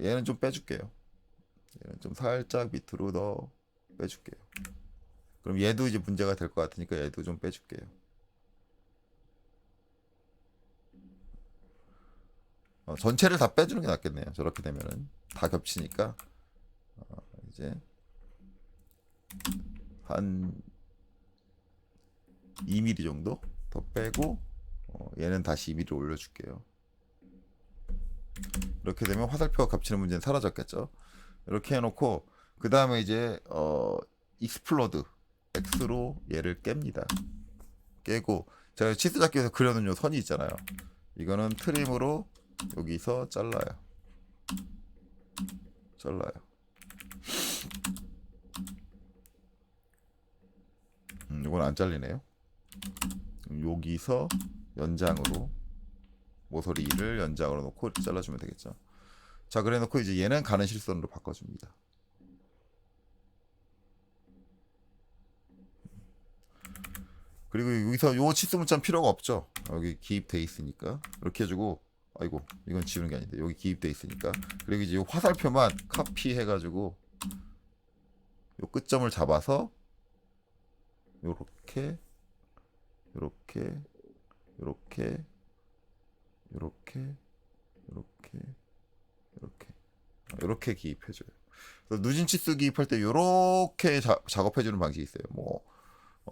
얘는 좀 빼줄게요. 얘는 좀 살짝 밑으로 더 빼줄게요. 그럼 얘도 이제 문제가 될 것 같으니까 얘도 좀 빼줄게요. 전체를 다 빼주는 게 낫겠네요. 저렇게 되면은 다 겹치니까 이제 한 2mm 정도 더 빼고 얘는 다시 2mm 올려줄게요. 이렇게 되면 화살표가 겹치는 문제는 사라졌겠죠. 이렇게 해놓고 그 다음에 이제 익스플로드 X로 얘를 깹니다. 깨고 제가 치수 잡기에서 그려놓은 요 선이 있잖아요. 이거는 트림으로 여기서 잘라요. 이건 안 잘리네요. 여기서 연장으로 모서리를 연장으로 놓고 잘라주면 되겠죠. 자, 그래 놓고 이제 얘는 가는 실선으로 바꿔줍니다. 그리고 여기서 요 치수 문자는 필요가 없죠. 여기 기입돼 있으니까 이렇게 해주고, 아이고 이건 지우는 게 아닌데 여기 기입돼 있으니까, 그리고 이제 요 화살표만 카피해가지고 요 끝점을 잡아서 요렇게 요렇게 요렇게 요렇게 요렇게 요렇게 기입해줘요. 그래서 누진 치수 기입할 때 요렇게 작업해주는 방식이 있어요. 뭐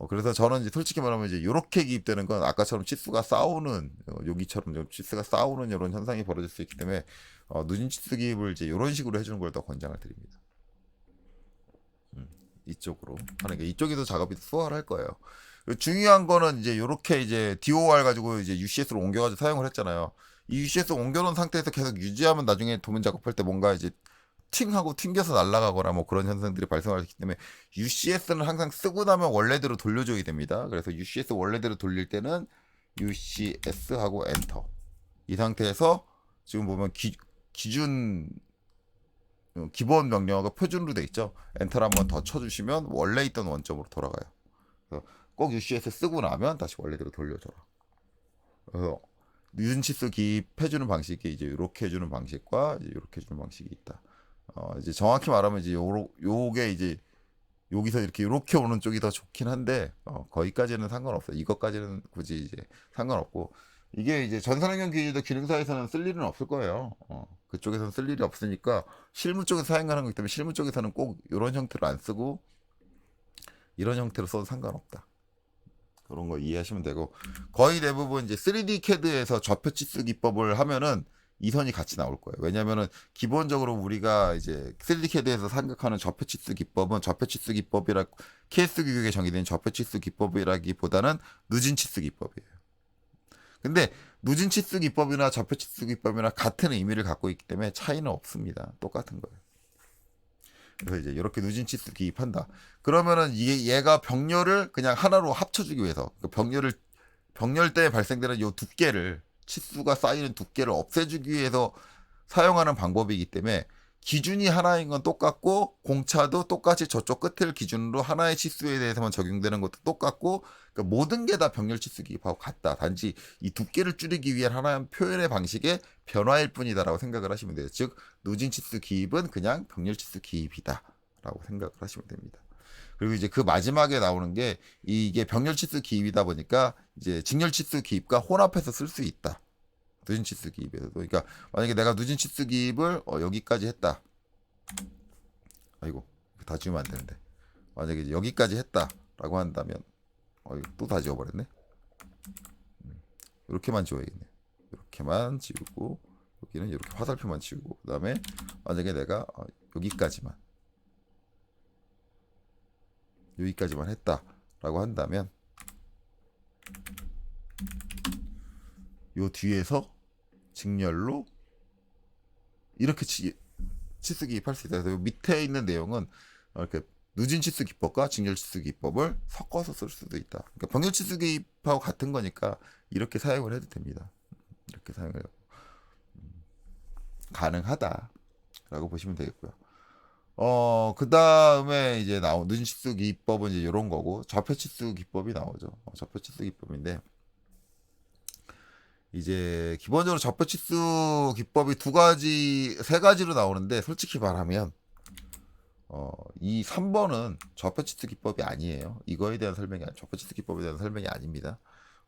그래서 저는 이제 솔직히 말하면 이제 요렇게 기입되는 건 아까처럼 치수가 싸우는 여기처럼 좀 치수가 싸우는 이런 현상이 벌어질 수 있기 때문에 누진 치수 기입을 이제 이런 식으로 해주는 걸 더 권장을 드립니다. 이쪽으로 하는 게 이쪽에서 작업이 수월할 거예요. 중요한 거는 이제 요렇게 이제 DOR 가지고 이제 UCS로 옮겨가지고 사용을 했잖아요. 이 UCS 옮겨놓은 상태에서 계속 유지하면 나중에 도면 작업할 때 뭔가 이제 팅하고 튕겨서 날아가거나 뭐 그런 현상들이 발생하기 때문에 UCS는 항상 쓰고 나면 원래대로 돌려줘야 됩니다. 그래서 UCS 원래대로 돌릴 때는 UCS 하고 엔터. 이 상태에서 지금 보면 기준 기본 명령어가 표준으로 돼 있죠. 엔터를 한번 더 쳐주시면 원래 있던 원점으로 돌아가요. 그래서 꼭 UCS 쓰고 나면 다시 원래대로 돌려줘라. 그래서 뉴진 치수 기입해주는 방식이 이제 이렇게 해주는 방식과 이제 이렇게 해주는 방식이 있다. 이제 정확히 말하면 이제 요게 이제 여기서 이렇게 오는 쪽이 더 좋긴 한데 거기까지는 상관없어요. 이것까지는 굳이 이제 상관없고, 이게 이제 전산환경 기능사에서는 쓸 일은 없을 거예요. 그쪽에서는 쓸 일이 없으니까 실무 쪽에서 사용하는 거기 때문에 실무 쪽에서는 꼭 이런 형태로 안 쓰고 이런 형태로 써도 상관없다. 그런 거 이해하시면 되고, 거의 대부분 이제 3D CAD에서 좌표 치수 기법을 하면은 이 선이 같이 나올 거예요. 왜냐면은 기본적으로 우리가 이제 3D CAD에서 생각하는 좌표 치수 기법은 좌표 치수 기법이라 KS 규격에 정의된 좌표 치수 기법이라기보다는 누진 치수 기법이에요. 근데 누진 치수 기법이나 좌표 치수 기법이나 같은 의미를 갖고 있기 때문에 차이는 없습니다. 똑같은 거예요. 그래서 이제 이렇게 누진 치수 기입한다. 그러면은 얘가 병렬을 그냥 하나로 합쳐주기 위해서 병렬 때 발생되는 요 두께를, 치수가 쌓이는 두께를 없애주기 위해서 사용하는 방법이기 때문에 기준이 하나인 건 똑같고, 공차도 똑같이 저쪽 끝을 기준으로 하나의 치수에 대해서만 적용되는 것도 똑같고, 그러니까 모든 게 다 병렬 치수 기입하고 같다. 단지 이 두께를 줄이기 위한 하나의 표현의 방식의 변화일 뿐이다라고 생각을 하시면 돼요. 즉 누진 치수 기입은 그냥 병렬 치수 기입이다라고 생각을 하시면 됩니다. 그리고 이제 그 마지막에 나오는 게 이게 병렬 치수 기입이다 보니까 이제 직렬 치수 기입과 혼합해서 쓸 수 있다. 누진 치수 기입에서도. 그러니까 만약에 내가 누진 치수 기입을 여기까지 했다. 아이고 다 지우면 안 되는데, 만약에 이제 여기까지 했다라고 한다면 또 다 지워버렸네. 이렇게만 지워야겠네. 이렇게만 지우고 여기는 이렇게 화살표만 지우고, 그 다음에 만약에 내가 여기까지만 했다라고 한다면 요 뒤에서 직렬로 이렇게 치수 기입할 수 있다. 그래서 밑에 있는 내용은 이렇게 누진 치수 기법과 직렬 치수 기법을 섞어서 쓸 수도 있다. 그러니까 병렬 치수 기입하고 같은 거니까 이렇게 사용을 해도 됩니다. 이렇게 사용을 가능하다라고 보시면 되겠고요. 그 다음에 이제 나온 누진 치수 기법은 이제 이런 거고, 좌표 치수 기법이 나오죠. 좌표 치수 기법인데, 이제 기본적으로 좌표 치수 기법이 세 가지로 나오는데, 솔직히 말하면 이 3번은 좌표치수 기법이 아니에요. 이거에 대한 설명이 좌표치수 기법에 대한 설명이 아닙니다.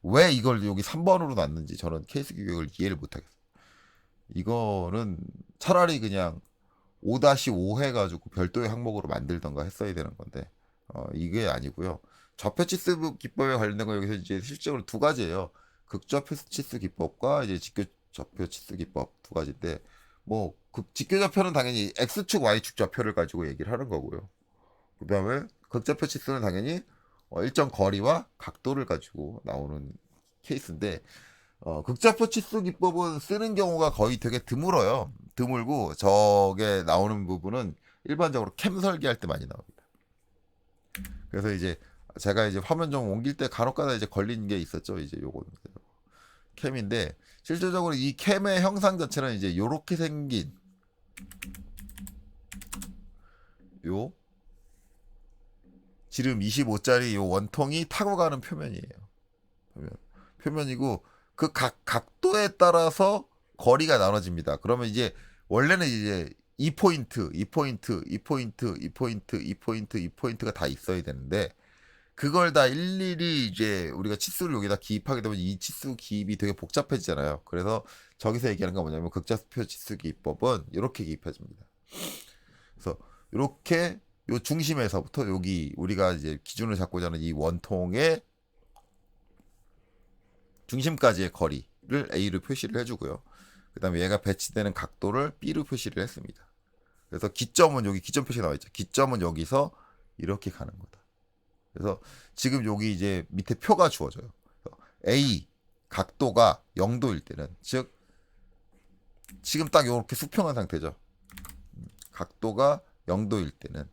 왜 이걸 여기 3번으로 놨는지 저는 케이스 규격을 이해를 못하겠어요. 이거는 차라리 그냥 5-5 해가지고 별도의 항목으로 만들던가 했어야 되는 건데 이게 아니고요. 좌표치수 기법에 관련된 거 여기서 이제 실적으로 두 가지예요. 극좌표치수 기법과 이제 직교좌표치수 기법 두 가지인데 뭐 직교좌표는 당연히 x축 y축 좌표를 가지고 얘기를 하는 거고요. 그 다음에 극좌표치수는 당연히 일정 거리와 각도를 가지고 나오는 케이스인데 극좌표치수 기법은 쓰는 경우가 거의 되게 드물어요. 드물고 저게 나오는 부분은 일반적으로 캠 설계할 때 많이 나옵니다. 그래서 이제 제가 이제 화면 좀 옮길 때 간혹가다 이제 걸리는 게 있었죠. 이제 요거 캠인데 실질적으로 이 캠의 형상 자체는 이제 요렇게 생긴 요 지름 25짜리 요 원통이 타고 가는 표면이에요. 표면이고 그 각도에 따라서 거리가 나눠집니다. 그러면 이제 원래는 이제 2포인트, 2포인트, 2포인트, 2포인트, 2포인트, 2포인트가 다 있어야 되는데 그걸 다 일일이 이제 우리가 치수를 여기다 기입하게 되면 이 치수 기입이 되게 복잡해지잖아요. 그래서 저기서 얘기하는 건 뭐냐면 극좌표 치수 기입법은 이렇게 기입해줍니다. 그래서 이렇게 요 중심에서부터 여기 우리가 이제 기준을 잡고자 하는 이 원통의 중심까지의 거리를 A로 표시를 해주고요. 그 다음에 얘가 배치되는 각도를 B로 표시를 했습니다. 그래서 기점은 여기 기점 표시가 나와 있죠. 기점은 여기서 이렇게 가는 거다. 그래서 지금 여기 이제 밑에 표가 주어져요. A 각도가 0도일 때는 즉 지금 딱 이렇게 수평한 상태죠. 각도가 0도일 때는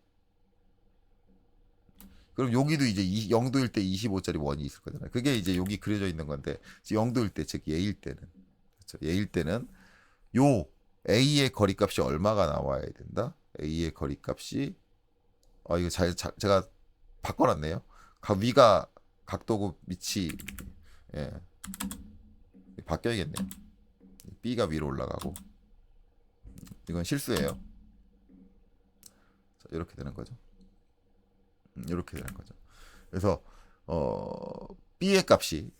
그럼 여기도 이제 0도일 때 25짜리 원이 있을 거잖아요. 그게 이제 여기 그려져 있는 건데 0도일 때 즉 예일 때는 그렇죠? 예일 때는 요 A의 거리값이 얼마가 나와야 된다? A의 거리값이 이거 제가 바꿔놨네요. 위가 각도고 밑이 예. 바뀌어야겠네요. B가 위로 올라가고 이건 실수예요. 자, 이렇게 되는 거죠. 이렇게 되는 거죠. 그래서 B의 값이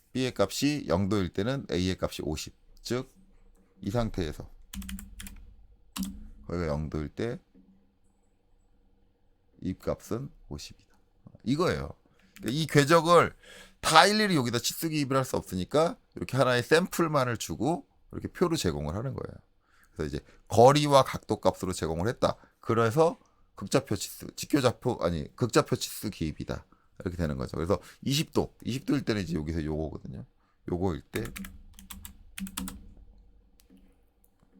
0도일 때는 A의 값이 50. 즉 이 상태에서 거기가 0도일 때 이 값은 50이다. 이거예요. 이 궤적을 다 일일이 여기다 치수 기입을 할 수 없으니까 이렇게 하나의 샘플만을 주고 이렇게 표로 제공을 하는 거예요. 그래서 이제 거리와 각도 값으로 제공을 했다. 그래서 극좌표 치수, 극좌표 치수 기입이다. 이렇게 되는 거죠. 그래서 20도일 때는 이제 여기서 요거거든요. 요거일 때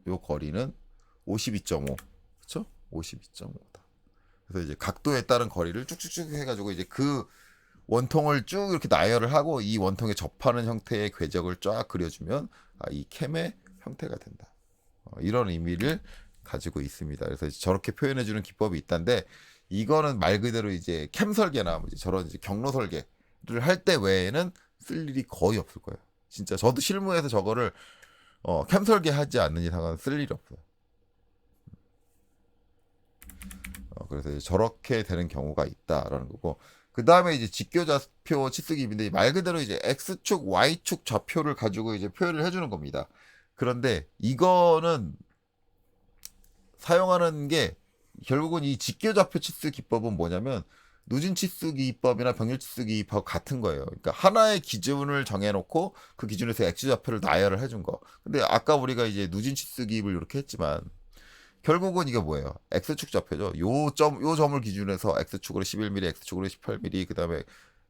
요 거리는 52.5. 그렇죠? 52.5다. 그래서 이제 각도에 따른 거리를 쭉쭉쭉 해가지고 이제 그 원통을 쭉 이렇게 나열을 하고 이 원통에 접하는 형태의 궤적을 쫙 그려주면 이 캠의 형태가 된다. 이런 의미를 가지고 있습니다. 그래서 저렇게 표현해주는 기법이 있다는데 이거는 말 그대로 이제 캠 설계나 이제 저런 이제 경로 설계를 할 때 외에는 쓸 일이 거의 없을 거예요. 진짜 저도 실무에서 저거를 캠 설계하지 않는 이상은 쓸 일이 없어요. 그래서 저렇게 되는 경우가 있다라는 거고 그 다음에 이제 직교좌표 치수기입인데 말 그대로 이제 x축, y축 좌표를 가지고 이제 표현을 해주는 겁니다. 그런데 이거는 사용하는 게 결국은 이 직교좌표 치수 기법은 뭐냐면 누진 치수 기법이나 병렬 치수 기법하고 같은 거예요. 그러니까 하나의 기준을 정해놓고 그 기준에서 x 좌표를 나열을 해준 거. 근데 아까 우리가 이제 누진 치수 기입을 이렇게 했지만 결국은 이게 뭐예요? x축 좌표죠. 요 점을 기준해서 x축으로 11mm, x축으로 18mm, 그 다음에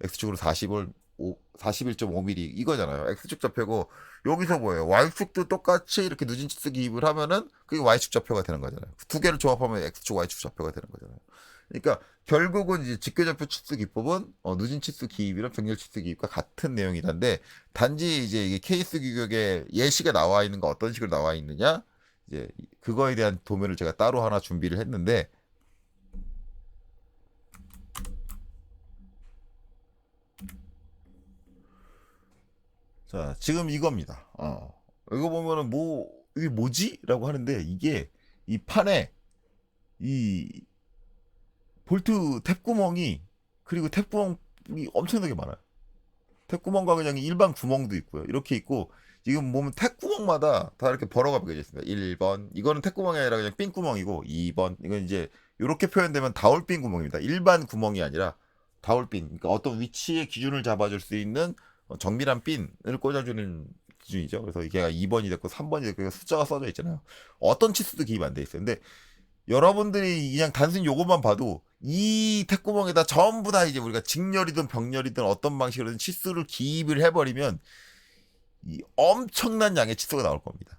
x축으로 41.5mm 이거잖아요. x축 좌표고 여기서 뭐예요? y축도 똑같이 이렇게 누진 치수 기입을 하면은 그게 y축 좌표가 되는 거잖아요. 두 개를 조합하면 x축, y축 좌표가 되는 거잖아요. 그러니까 결국은 이제 직교좌표 치수 기법은 누진 치수 기입이랑 병렬 치수 기입과 같은 내용이란데 단지 이제 이게 케이스 규격에 예시가 나와 있는 거 어떤 식으로 나와 있느냐? 이제 그거에 대한 도면을 제가 따로 하나 준비를 했는데 자 지금 이겁니다. 이거 보면은 이게 뭐지? 라고 하는데 이게 이 판에 이 볼트 탭 구멍이, 그리고 탭 구멍이 엄청나게 많아요. 탭 구멍과 그냥 일반 구멍도 있고요. 이렇게 있고, 지금 보면 탭 구멍마다 다 이렇게 번호가 매겨져 있습니다. 1번 이거는 탭 구멍이 아니라 그냥 핀 구멍이고, 2번 이건 이제 이렇게 표현되면 다울핀 구멍입니다. 일반 구멍이 아니라 다울핀, 그러니까 어떤 위치의 기준을 잡아줄 수 있는 정밀한 핀을 꽂아주는 기준이죠. 그래서 이게 2번이 됐고 3번이 됐고 숫자가 써져 있잖아요. 어떤 치수도 기입 안 돼 있어요. 근데 여러분들이 그냥 단순히 요것만 봐도 이 탭구멍에다 전부 다 이제 우리가 직렬이든 병렬이든 어떤 방식으로든 치수를 기입을 해버리면 이 엄청난 양의 치수가 나올 겁니다.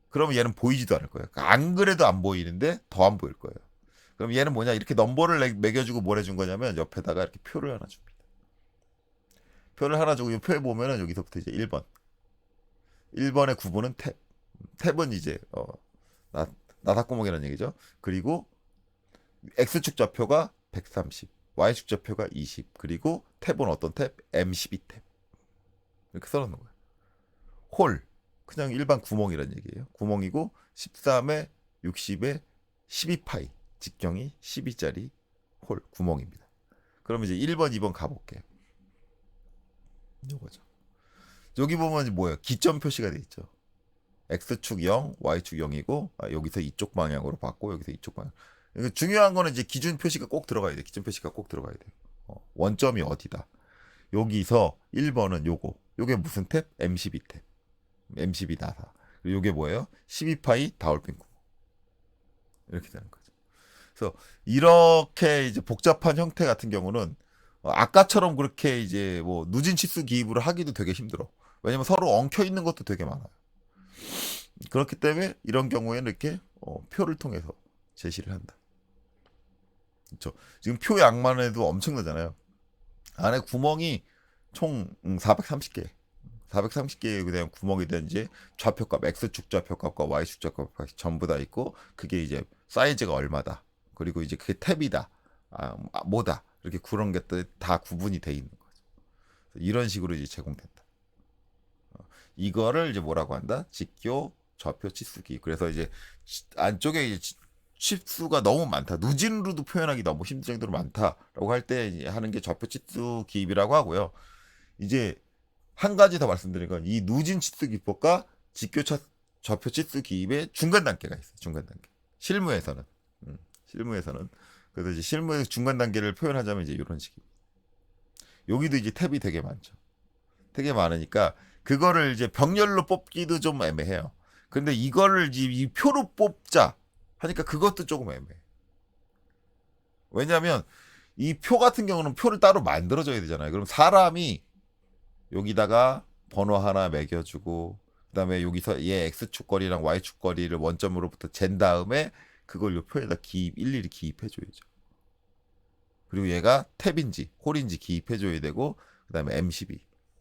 그러면 얘는 보이지도 않을 거예요. 그러니까 안 그래도 안 보이는데 더 안 보일 거예요. 그럼 얘는 뭐냐, 이렇게 넘버를 매겨주고 뭘 해준 거냐면 옆에다가 이렇게 표를 하나 줍니다. 표를 하나 주고 이 표에 보면은 여기서부터 이제 1번 1번의 구분은 탭, 탭은 이제 나사구멍이라는 얘기죠. 그리고 X축 좌표가 130, Y축 좌표가 20, 그리고 탭은 어떤 탭? M12탭. 이렇게 써놓는 거예요. 홀, 그냥 일반 구멍이라는 얘기예요. 구멍이고 13에 60에 12파이, 직경이 12짜리 홀, 구멍입니다. 그럼 이제 1번, 2번 가볼게요. 요거죠. 여기 보면 뭐예요? 기점 표시가 돼 있죠. X축 0, Y축 0이고, 여기서 이쪽 방향으로 받고, 여기서 이쪽 방향. 중요한 거는 이제 기준 표시가 꼭 들어가야 돼. 기준 표시가 꼭 들어가야 돼요. 원점이 어디다. 여기서 1번은 요거. 요게 무슨 탭? M12 탭. M12 나사. 그리고 요게 뭐예요? 12파이 다울핀 구멍. 이렇게 되는 거죠. 그래서 이렇게 이제 복잡한 형태 같은 경우는 아까처럼 그렇게 이제 뭐 누진 치수 기입을 하기도 되게 힘들어. 왜냐면 서로 엉켜 있는 것도 되게 많아요. 그렇기 때문에 이런 경우에는 이렇게 표를 통해서 제시를 한다. 그렇죠. 지금 표 양만 해도 엄청나잖아요. 안에 구멍이 총 430개. 430개의 그냥 구멍이 된지 좌표값, X축 좌표값과 Y축 좌표값이 전부 다 있고, 그게 이제 사이즈가 얼마다. 그리고 이제 그게 탭이다. 뭐다. 이렇게 그런 것들 다 구분이 돼 있는 거죠. 이런 식으로 이제 제공된다. 이거를 이제 뭐라고 한다? 직교 좌표 치수기. 그래서 이제 안쪽에 이제 치수가 너무 많다. 누진으로도 표현하기 너무 힘들 정도로 많다라고 할 때 하는 게 좌표 치수 기입이라고 하고요. 이제 한 가지 더 말씀드린 건 이 누진 치수 기법과 직교 좌표 치수 기입의 중간 단계가 있어요. 중간 단계. 실무에서는. 실무에서는. 그래서 이제 실무의 중간 단계를 표현하자면 이제 이런 식입니다. 여기도 이제 탭이 되게 많죠. 되게 많으니까 그거를 이제 병렬로 뽑기도 좀 애매해요. 근데 이거를 이 표로 뽑자 하니까 그것도 조금 애매해. 왜냐하면 이 표 같은 경우는 표를 따로 만들어줘야 되잖아요. 그럼 사람이 여기다가 번호 하나 매겨주고, 그 다음에 여기서 얘 X축 거리랑 Y축 거리를 원점으로부터 잰 다음에 그걸 요 표에다 일일이 기입해줘야죠. 그리고 얘가 탭인지 홀인지 기입해줘야 되고, 그 다음에 M12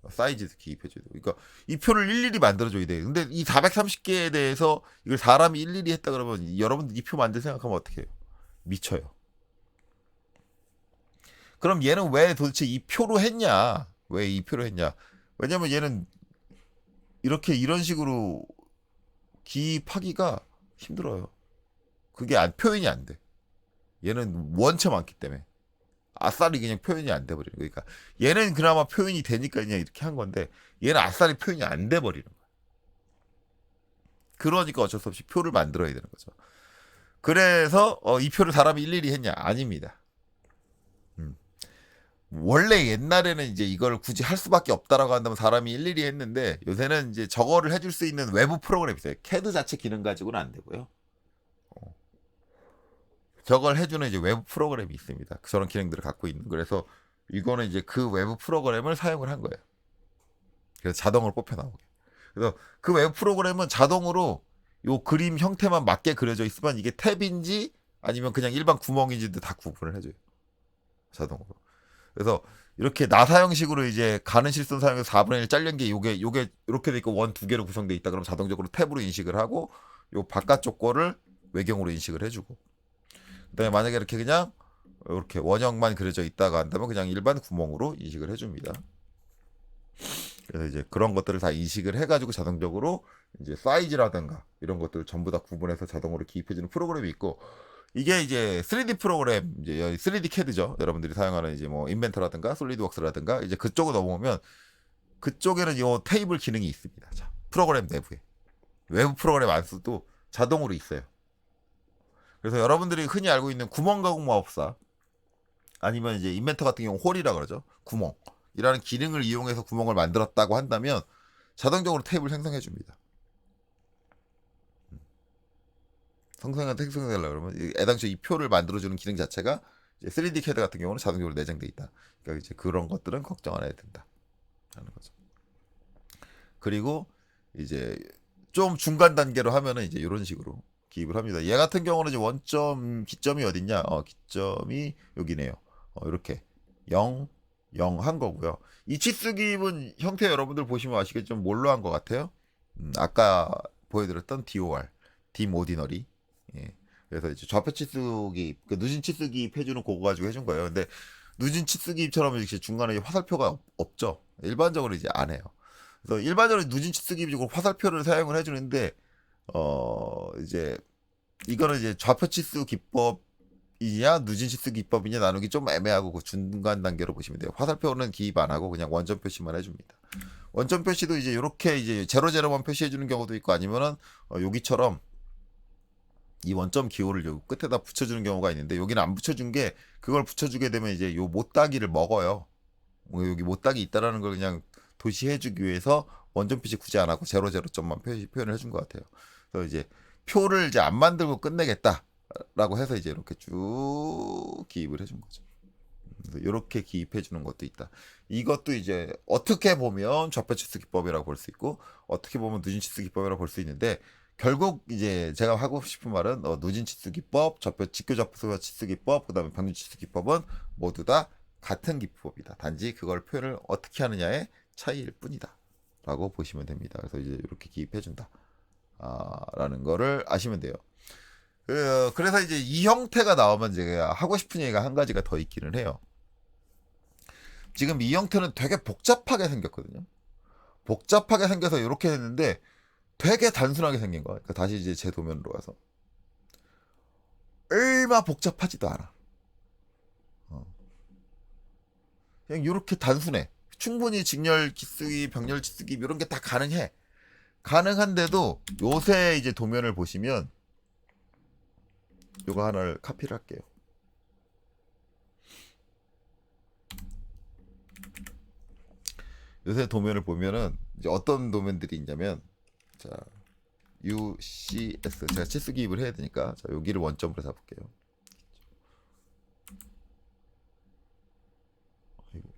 사이즈도 기입해줘야 되고. 그러니까 이 표를 일일이 만들어줘야 돼요. 근데 이 430개에 대해서 이걸 사람이 일일이 했다 그러면 여러분들 이 표 만들 생각하면 어떻게 해요? 미쳐요. 그럼 얘는 왜 도대체 이 표로 했냐? 왜 이 표로 했냐? 왜냐면 얘는 이렇게 이런 식으로 기입하기가 힘들어요. 그게 표현이 안 돼. 얘는 원체 많기 때문에. 아싸리 그냥 표현이 안 돼버리는 거예요. 그러니까 얘는 그나마 표현이 되니까 그냥 이렇게 한 건데, 얘는 아싸리 표현이 안 돼버리는 거예요. 그러니까 어쩔 수 없이 표를 만들어야 되는 거죠. 그래서 이 표를 사람이 일일이 했냐? 아닙니다. 원래 옛날에는 이제 이걸 굳이 할 수밖에 없다라고 한다면 사람이 일일이 했는데, 요새는 이제 저거를 해줄 수 있는 외부 프로그램이 있어요. 캐드 자체 기능 가지고는 안 되고요. 저걸 해주는 이제 외부 프로그램이 있습니다. 저런 기능들을 갖고 있는. 그래서 이거는 이제 그 외부 프로그램을 사용을 한 거예요. 그래서 자동으로 뽑혀 나오게. 그래서 그 외부 프로그램은 자동으로 요 그림 형태만 맞게 그려져 있으면 이게 탭인지 아니면 그냥 일반 구멍인지도 다 구분을 해줘요. 자동으로. 그래서 이렇게 나사 형식으로 이제 가는 실선 사용해서 4분의 1 잘린 게 요게 이렇게 돼 있고 원 두 개로 구성돼 있다. 그럼 자동적으로 탭으로 인식을 하고, 요 바깥쪽 거를 외경으로 인식을 해주고, 그다음에 만약에 이렇게 그냥 이렇게 원형만 그려져 있다가 한다면 그냥 일반 구멍으로 인식을 해줍니다. 그래서 이제 그런 것들을 다 인식을 해가지고 자동적으로 이제 사이즈라든가 이런 것들을 전부 다 구분해서 자동으로 기입해주는 프로그램이 있고, 이게 이제 3D 프로그램, 이제 3D CAD죠. 여러분들이 사용하는 이제 뭐 인벤터라든가 솔리드웍스라든가 이제 그쪽으로 넘어오면 그쪽에는 이 테이블 기능이 있습니다. 자, 프로그램 내부에 외부 프로그램 안 써도 자동으로 있어요. 그래서 여러분들이 흔히 알고 있는 구멍 가공 마법사 아니면 이제 인벤터 같은 경우 홀이라 그러죠. 구멍이라는 기능을 이용해서 구멍을 만들었다고 한다면 자동적으로 테이블 생성해 줍니다. 생성되려고 그러면 애당초 이 표를 만들어주는 기능 자체가 3D CAD 같은 경우는 자동적으로 내장돼 있다. 그러니까 이제 그런 것들은 걱정 안 해도 된다. 하는 거죠. 그리고 이제 좀 중간 단계로 하면은 이제 이런 식으로 기입을 합니다. 얘 같은 경우는 이제 원점 기점이 어딨냐? 기점이 여기네요. 이렇게 0, 0 한 거고요. 이 치수 기입은 형태 여러분들 보시면 아시겠지만 뭘로 한 것 같아요? 아까 보여드렸던 DOR, dim ordinary. 예. 그래서 이제 좌표 치수 기입, 그 누진 치수 기입 해주는 그거 가지고 해준 거예요. 근데 누진 치수 기입처럼 이렇게 중간에 화살표가 없죠. 일반적으로 이제 안 해요. 그래서 일반적으로 누진 치수 기입적으로 화살표를 사용을 해주는데 이제 이거는 이제 좌표 치수 기법이냐 누진 치수 기법이냐 나누기 좀 애매하고 그 중간 단계로 보시면 돼요. 화살표는 기입 안 하고 그냥 원점 표시만 해줍니다. 원점 표시도 이제 이렇게 이제 001 표시해주는 경우도 있고 아니면은 여기처럼 이 원점 기호를 요 끝에다 붙여주는 경우가 있는데 여기는 안 붙여준 게 그걸 붙여주게 되면 이제 요 못따기를 먹어요. 여기 못따기 있다라는 걸 그냥 도시해주기 위해서 원점 표시 굳이 안 하고 00점만 표현을 해준 것 같아요. 그래서 이제 표를 이제 안 만들고 끝내겠다라고 해서 이제 이렇게 쭉 기입을 해준 거죠. 그래서 이렇게 기입해 주는 것도 있다. 이것도 이제 어떻게 보면 좌표 치수 기법이라고 볼 수 있고 어떻게 보면 누진 치수 기법이라고 볼 수 있는데 결국 이제 제가 하고 싶은 말은 누진 치수 기법, 직교 좌표 치수 기법, 그다음에 평균 치수 기법은 모두 다 같은 기법이다. 단지 그걸 표현을 어떻게 하느냐의 차이일 뿐이다라고 보시면 됩니다. 그래서 이제 이렇게 기입해 준다. 라는 거를 아시면 돼요. 그래서 이제 이 형태가 나오면 제가 하고 싶은 얘기가 한 가지가 더 있기는 해요. 지금 이 형태는 되게 복잡하게 생겼거든요. 복잡하게 생겨서 이렇게 했는데 되게 단순하게 생긴 거야. 그러니까 다시 이제 제 도면으로 가서 얼마 복잡하지도 않아. 그냥 이렇게 단순해. 충분히 직렬 기쓰기, 병렬 기쓰기 이런 게 다 가능해. 가능한데도 요새 이제 도면을 보시면 요거 하나를 카피를 할게요. 요새 도면을 보면은 이제 어떤 도면들이 있냐면 자 UCS 제가 치수 기입을 해야 되니까 자 여기를 원점으로 잡을게요. 아이고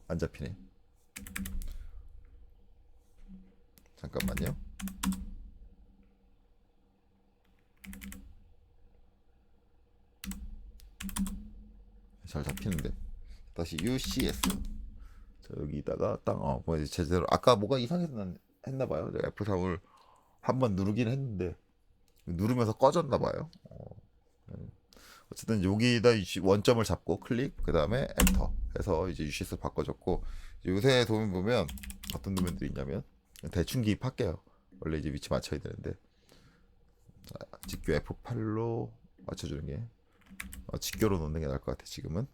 안 잡히네. 잠깐만요. 잘 잡히는데 다시 UCS 자, 여기다가 딱 뭐 이제 제대로 아까 뭐가 이상해서 했나봐요. 제가 F3을 한번 누르긴 했는데 누르면서 꺼졌나봐요. 어쨌든 여기다 원점을 잡고 클릭 그 다음에 엔터 해서 이제 UCS 바꿔줬고 요새 도면 보면 어떤 도면들이 있냐면 대충 기입할게요. 원래 이제 위치 맞춰야 되는데 자, 직교 F8로 맞춰주는 게 직교로 놓는 게 나을 것 같아. 지금은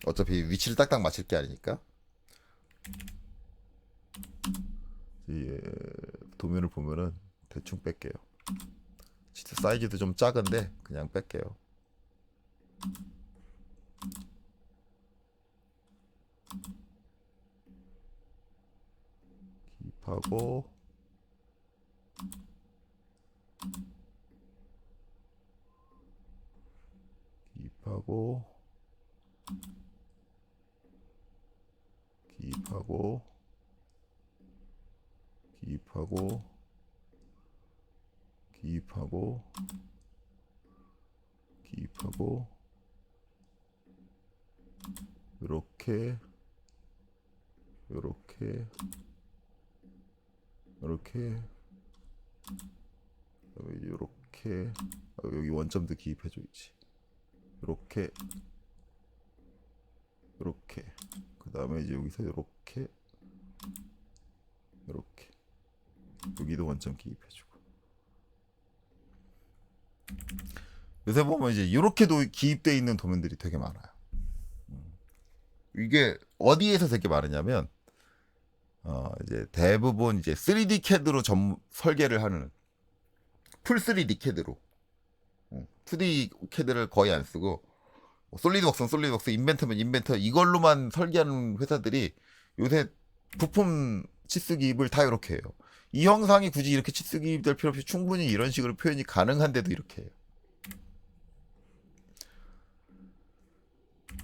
어차피 위치를 딱딱 맞출 게 아니니까 이 도면을 보면은 대충 뺄게요. 진짜 사이즈도 좀 작은데 그냥 뺄게요. 기입하고 기입하고 기입하고 기입하고 기입하고 기입하고 요렇게 요렇게 요렇게 요렇게 여기 원점도 기입해줘야지. 요렇게 요렇게 그 다음에 이제 여기서 요렇게 요렇게 여기도 원점 기입해주고 요새 보면 이제 이렇게도 기입돼 있는 도면들이 되게 많아요. 이게 어디에서 되게 많으냐면 이제 대부분 이제 3D CAD로 설계를 하는 풀 3D CAD로 2D CAD를 거의 안 쓰고 솔리드웍스는 솔리드웍스, 인벤터면 인벤터 이걸로만 설계하는 회사들이 요새 부품 치수 기입을 다 이렇게 해요. 이 형상이 굳이 이렇게 치수 기입될 필요 없이 충분히 이런 식으로 표현이 가능한데도 이렇게 해요.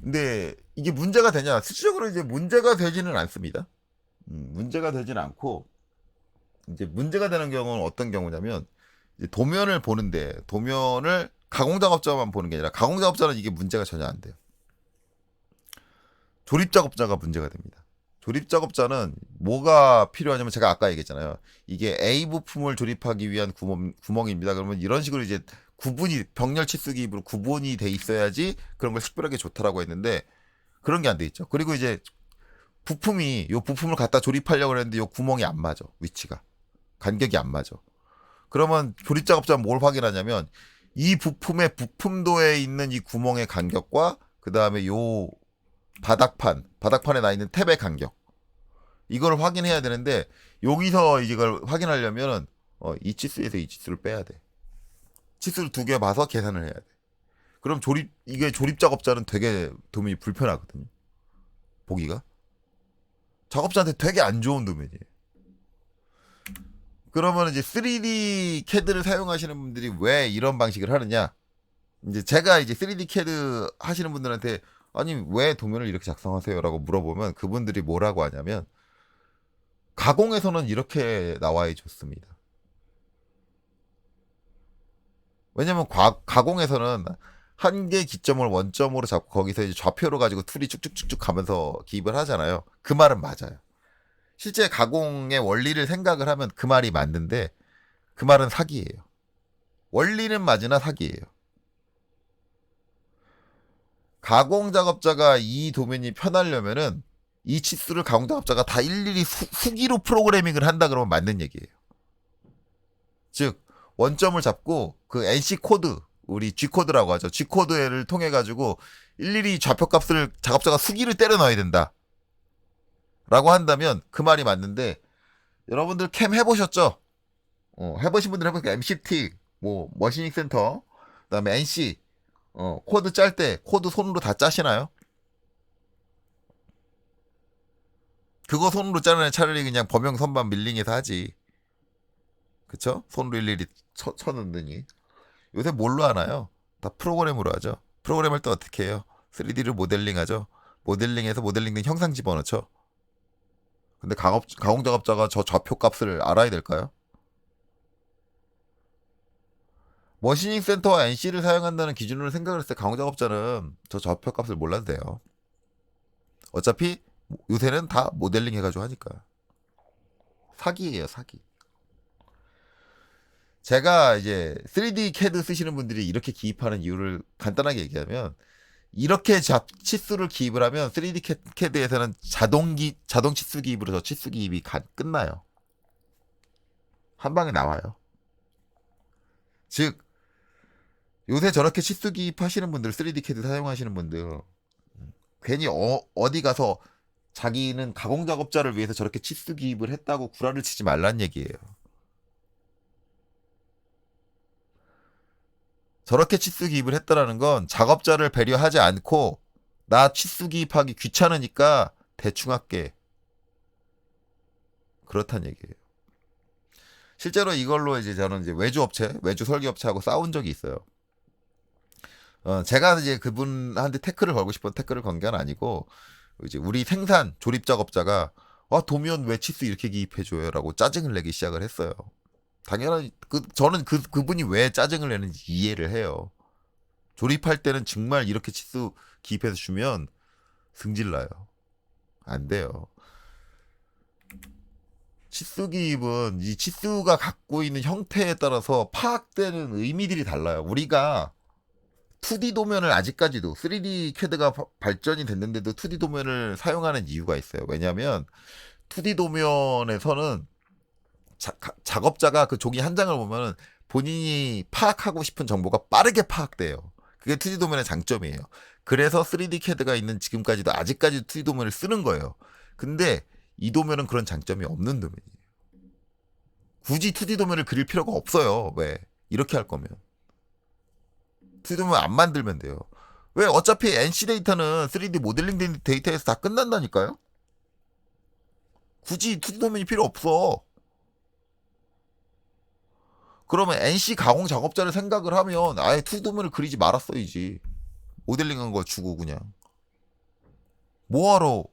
근데 이게 문제가 되냐? 실질적으로 이제 문제가 되지는 않습니다. 문제가 되지는 않고 이제 문제가 되는 경우는 어떤 경우냐면 이제 도면을 보는데 도면을 가공작업자만 보는 게 아니라 가공작업자는 이게 문제가 전혀 안 돼요. 조립작업자가 문제가 됩니다. 조립작업자는 뭐가 필요하냐면 제가 아까 얘기했잖아요. 이게 A 부품을 조립하기 위한 구멍입니다. 그러면 이런 식으로 이제 구분이 병렬 치수 기입으로 구분이 돼 있어야지 그런 걸 식별하기 좋다라고 했는데 그런 게 안 돼 있죠. 그리고 이제 부품을 갖다 조립하려고 했는데 요 구멍이 안 맞아. 위치가. 간격이 안 맞아. 그러면 조립작업자는 뭘 확인하냐면 이 부품의 부품도에 있는 이 구멍의 간격과 그 다음에 요 바닥판에 나 있는 탭의 간격. 이걸 확인해야 되는데 여기서 이걸 확인하려면 이 치수에서 이 치수를 빼야 돼. 치수를 두 개 봐서 계산을 해야 돼. 그럼 이게 조립작업자는 되게 도면이 불편하거든요. 보기가. 작업자한테 되게 안 좋은 도면이에요. 그러면 이제 3D CAD를 사용하시는 분들이 왜 이런 방식을 하느냐? 이제 제가 이제 3D CAD 하시는 분들한테 아니 왜 도면을 이렇게 작성하세요라고 물어보면 그분들이 뭐라고 하냐면 가공에서는 이렇게 나와야 좋습니다. 왜냐면 가공에서는 한 개 기점을 원점으로 잡고 거기서 이제 좌표로 가지고 툴이 쭉쭉쭉쭉 가면서 기입을 하잖아요. 그 말은 맞아요. 실제 가공의 원리를 생각을 하면 그 말이 맞는데 그 말은 사기예요. 원리는 맞으나 사기예요. 가공 작업자가 이 도면이 편하려면은 이 치수를 가공 작업자가 다 일일이 후기로 프로그래밍을 한다 그러면 맞는 얘기예요. 즉 원점을 잡고 그 NC 코드 우리 G 코드라고 하죠. G 코드를 통해 가지고 일일이 좌표값을 작업자가 수기를 때려 넣어야 된다. 라고 한다면 그 말이 맞는데 여러분들 캠 해보셨죠? 해보신 분들 해보니까 MCT 뭐 머신닝 센터 그다음에 NC 코드 짤 때 코드 손으로 다 짜시나요? 그거 손으로 짜는 애 차라리 그냥 범용 선반 밀링해서 하지. 그쵸? 손으로 일일이 쳐넣느니 요새 뭘로 하나요? 다 프로그램으로 하죠. 프로그램 할 때 어떻게 해요? 3D를 모델링 하죠. 모델링해서 모델링된 형상 집어넣죠. 근데 가공 작업자가 저 좌표 값을 알아야 될까요? 머시닝 센터와 NC를 사용한다는 기준으로 생각을 했을 때 가공 작업자는 저 좌표 값을 몰라도 돼요. 어차피 요새는 다 모델링 해가지고 하니까. 사기예요, 사기. 제가 이제 3D CAD 쓰시는 분들이 이렇게 기입하는 이유를 간단하게 얘기하면 이렇게 치수를 기입을 하면 3D CAD에서는 자동 치수 기입으로 저 치수 기입이 끝나요. 한 방에 나와요. 즉 요새 저렇게 치수 기입하시는 분들 3D CAD 사용하시는 분들 괜히 어디 가서 자기는 가공 작업자를 위해서 저렇게 치수 기입을 했다고 구라를 치지 말란 얘기예요. 저렇게 치수 기입을 했다라는 건 작업자를 배려하지 않고 나 치수 기입하기 귀찮으니까 대충 할게. 그렇단 얘기예요. 실제로 이걸로 이제 저는 이제 외주 설계업체하고 싸운 적이 있어요. 제가 이제 그분한테 태클을 걸고 싶은 태클을 건 게 아니고 이제 우리 생산 조립 작업자가 도면 왜 치수 이렇게 기입해줘요라고 짜증을 내기 시작을 했어요. 당연히 저는 그분이 왜 짜증을 내는지 이해를 해요. 조립할 때는 정말 이렇게 치수 기입해서 주면 승질나요. 안 돼요. 치수 기입은 이 치수가 갖고 있는 형태에 따라서 파악되는 의미들이 달라요. 우리가 2D 도면을 아직까지도 3D CAD가 발전이 됐는데도 2D 도면을 사용하는 이유가 있어요. 왜냐하면 2D 도면에서는 작업자가 그 종이 한 장을 보면은 본인이 파악하고 싶은 정보가 빠르게 파악돼요. 그게 2D 도면의 장점이에요. 그래서 3D CAD가 있는 지금까지도 아직까지 2D 도면을 쓰는 거예요. 근데 이 도면은 그런 장점이 없는 도면이에요. 굳이 2D 도면을 그릴 필요가 없어요. 왜? 이렇게 할 거면 2D 도면 안 만들면 돼요. 왜? 어차피 NC 데이터는 3D 모델링 데이터에서 다 끝난다니까요. 굳이 2D 도면이 필요 없어. 그러면 NC 가공 작업자를 생각을 하면 아예 2D 도면을 그리지 말았어야지. 모델링한 거 주고 그냥. 뭐하러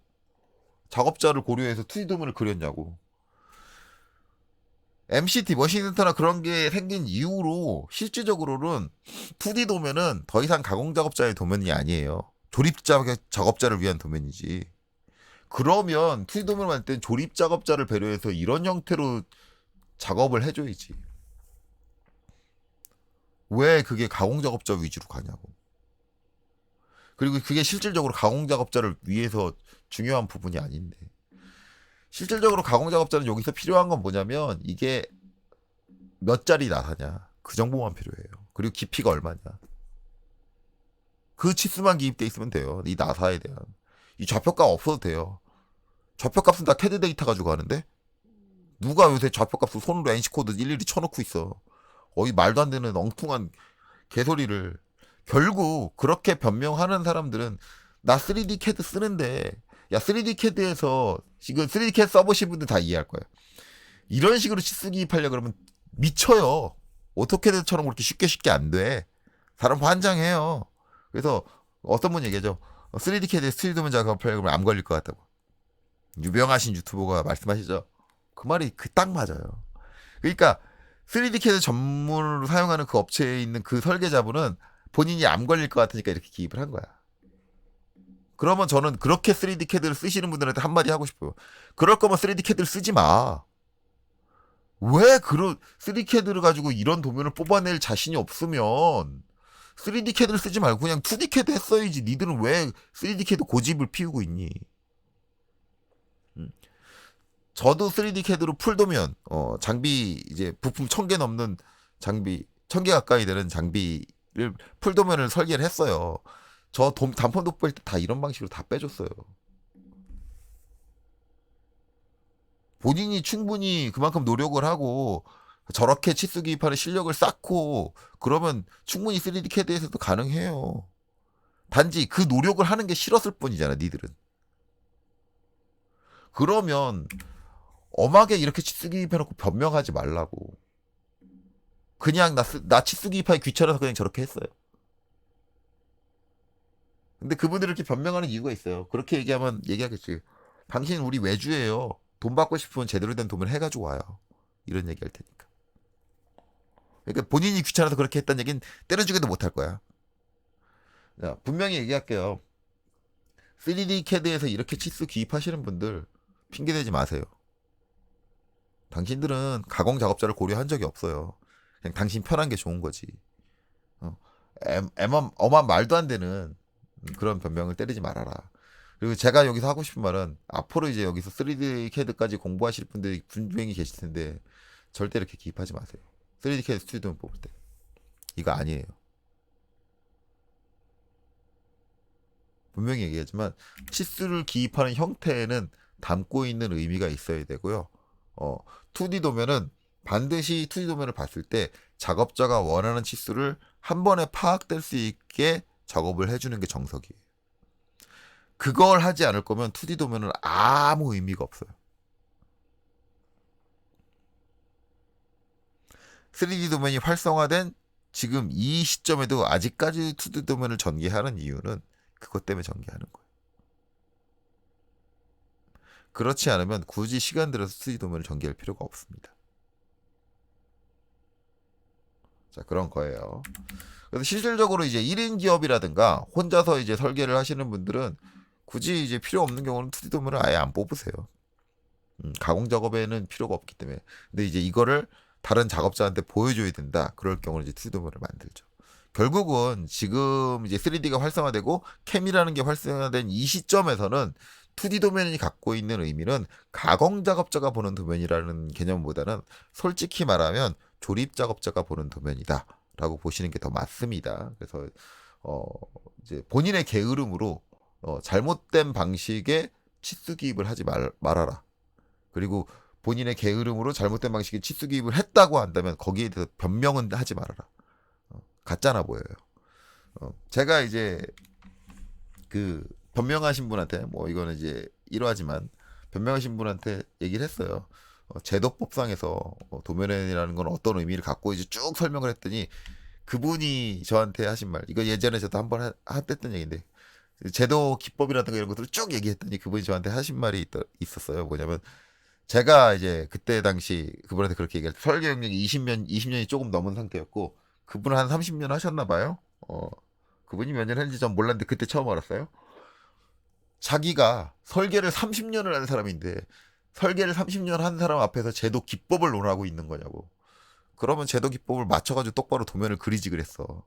작업자를 고려해서 2D 도면을 그렸냐고. MCT 머신센터나 그런 게 생긴 이후로 실질적으로는 2D 도면은 더 이상 가공 작업자의 도면이 아니에요. 조립 작업자를 위한 도면이지. 그러면 2D 도면을 만들 땐 조립 작업자를 배려해서 이런 형태로 작업을 해줘야지. 왜 그게 가공 작업자 위주로 가냐고. 그리고 그게 실질적으로 가공 작업자를 위해서 중요한 부분이 아닌데. 실질적으로 가공 작업자는 여기서 필요한 건 뭐냐면 이게 몇 짜리 나사냐 그 정보만 필요해요. 그리고 깊이가 얼마냐 그 치수만 기입돼 있으면 돼요. 이 나사에 대한 이 좌표값 없어도 돼요. 좌표값은 다 캐드 데이터 가지고 하는데 누가 요새 좌표값을 손으로 NC 코드 일일이 쳐놓고 있어. 어이 말도 안 되는 엉뚱한 개소리를. 결국 그렇게 변명하는 사람들은 나 3D CAD 쓰는데 야 3D CAD에서 지금 3D CAD 써보신 분들 다 이해할 거예요. 이런 식으로 치수 기입하려 그러면 미쳐요. 오토캐드처럼 그렇게 쉽게 안 돼. 사람 환장해요. 그래서 어떤 분 얘기하죠. 3D CAD에 3D 도면 작업하려 그러면 암 걸릴 것 같다고. 유명하신 유튜버가 말씀하시죠. 그 말이 딱 맞아요. 그러니까 3D CAD 전문으로 사용하는 그 업체에 있는 그 설계자분은 본인이 암 걸릴 것 같으니까 이렇게 기입을 한 거야. 그러면 저는 그렇게 3D CAD를 쓰시는 분들한테 한마디 하고 싶어요. 그럴 거면 3D CAD를 쓰지 마. 왜 그런 3D CAD를 가지고 이런 도면을 뽑아낼 자신이 없으면 3D CAD를 쓰지 말고 그냥 2D CAD 했어야지. 니들은 왜 3D CAD 고집을 피우고 있니? 저도 3D CAD로 풀도면 장비 이제 부품 1000개 넘는 장비 1000개 가까이 되는 장비를 풀도면을 설계를 했어요. 저 단폰 돋보일 때 다 이런 방식으로 다 빼줬어요. 본인이 충분히 그만큼 노력을 하고 저렇게 치수 기입하는 실력을 쌓고 그러면 충분히 3D CAD에서도 가능해요. 단지 그 노력을 하는 게 싫었을 뿐이잖아, 니들은. 그러면 엄하게 이렇게 치수 기입해놓고 변명하지 말라고. 그냥 나 치수 기입하기 귀찮아서 그냥 저렇게 했어요. 근데 그분들이 이렇게 변명하는 이유가 있어요. 그렇게 얘기하면 얘기하겠지. 당신 우리 외주예요. 돈 받고 싶으면 제대로 된 돈을 해가지고 와요. 이런 얘기 할 테니까. 그러니까 본인이 귀찮아서 그렇게 했다는 얘기는 때려주기도 못할 거야. 자, 분명히 얘기할게요. 3D CAD에서 이렇게 치수 기입하시는 분들 핑계대지 마세요. 당신들은 가공 작업자를 고려한 적이 없어요. 그냥 당신 편한 게 좋은 거지. 엄한 말도 안 되는 그런 변명을 때리지 말아라. 그리고 제가 여기서 하고 싶은 말은 앞으로 이제 여기서 3D CAD까지 공부하실 분들이 분명히 계실 텐데 절대 이렇게 기입하지 마세요. 3D CAD 스튜디오 뽑을 때 이거 아니에요. 분명히 얘기하지만 치수를 기입하는 형태에는 담고 있는 의미가 있어야 되고요. 2D 도면은 반드시 2D 도면을 봤을 때 작업자가 원하는 치수를 한 번에 파악될 수 있게 작업을 해주는 게 정석이에요. 그걸 하지 않을 거면 2D 도면은 아무 의미가 없어요. 3D 도면이 활성화된 지금 이 시점에도 아직까지 2D 도면을 전개하는 이유는 그것 때문에 전개하는 거예요. 그렇지 않으면 굳이 시간 들여서 2D 도면을 전개할 필요가 없습니다. 자, 그런 거예요. 그래서 실질적으로 이제 1인 기업이라든가 혼자서 이제 설계를 하시는 분들은 굳이 이제 필요 없는 경우는 2D 도면을 아예 안 뽑으세요. 가공 작업에는 필요가 없기 때문에. 근데 이제 이거를 다른 작업자한테 보여줘야 된다. 그럴 경우는 이제 2D 도면을 만들죠. 결국은 지금 이제 3D가 활성화되고 캠이라는 게 활성화된 이 시점에서는 2D 도면이 갖고 있는 의미는 가공 작업자가 보는 도면이라는 개념보다는 솔직히 말하면 조립 작업자가 보는 도면이다라고 보시는 게 더 맞습니다. 그래서 어, 이제 본인의 게으름으로 잘못된 방식의 치수 기입을 하지 말아라. 그리고 본인의 게으름으로 잘못된 방식의 치수 기입을 했다고 한다면 거기에 대해서 변명은 하지 말아라. 가짜나 보여요. 제가 이제 그 변명하신 분한테 뭐 이거는 이제 1화지만 변명하신 분한테 얘기를 했어요. 제도법상에서 도면이라는 건 어떤 의미를 갖고 이제 쭉 설명을 했더니 그분이 저한테 하신 말, 이거 예전에 저도 한번 했던 얘기인데, 제도 기법이라든가 이런 것들을 쭉 얘기했더니 그분이 저한테 하신 말이 있었어요. 뭐냐면 제가 이제 그때 당시 그분한테 그렇게 얘기할 때 설계 경력이 20년이 조금 넘은 상태였고 그분은 한 30년 하셨나 봐요. 그분이 몇 년 했는지 전 몰랐는데 그때 처음 알았어요. 자기가 설계를 30년을 한 사람인데 설계를 30년 한 사람 앞에서 제도 기법을 논하고 있는 거냐고. 그러면 제도 기법을 맞춰가지고 똑바로 도면을 그리지 그랬어.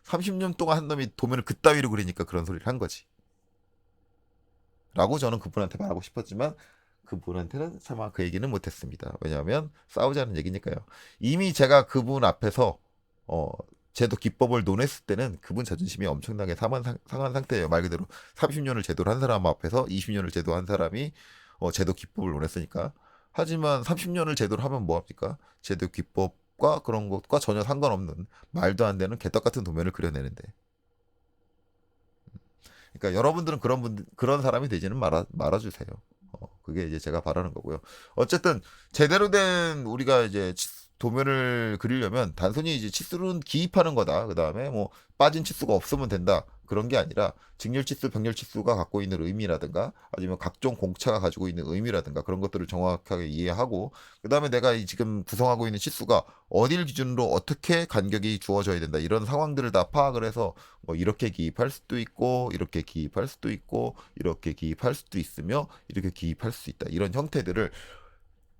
30년 동안 한 놈이 도면을 그따위로 그리니까 그런 소리를 한 거지. 라고 저는 그분한테 말하고 싶었지만 그분한테는 차마 그 얘기는 못했습니다. 왜냐하면 싸우자는 얘기니까요. 이미 제가 그분 앞에서 어, 제도 기법을 논했을 때는 그분 자존심이 엄청나게 상한 상태예요. 말 그대로 30년을 제도를 한 사람 앞에서 20년을 제도한 사람이 제도 기법을 논했으니까. 하지만 30년을 제도를 하면 뭐합니까? 제도 기법과 그런 것과 전혀 상관없는 말도 안 되는 개떡 같은 도면을 그려내는데. 그러니까 여러분들은 그런 사람이 되지는 말아주세요. 그게 이제 제가 바라는 거고요. 어쨌든 제대로 된 우리가 이제 도면을 그리려면 단순히 이제 치수는 기입하는 거다. 그 다음에 뭐 빠진 치수가 없으면 된다. 그런 게 아니라 직렬 치수, 병렬 치수가 갖고 있는 의미라든가 아니면 각종 공차가 가지고 있는 의미라든가 그런 것들을 정확하게 이해하고 그 다음에 내가 지금 구성하고 있는 치수가 어딜 기준으로 어떻게 간격이 주어져야 된다. 이런 상황들을 다 파악을 해서 뭐 이렇게 기입할 수도 있고 이렇게 기입할 수도 있고 이렇게 기입할 수도 있으며 이렇게 기입할 수 있다. 이런 형태들을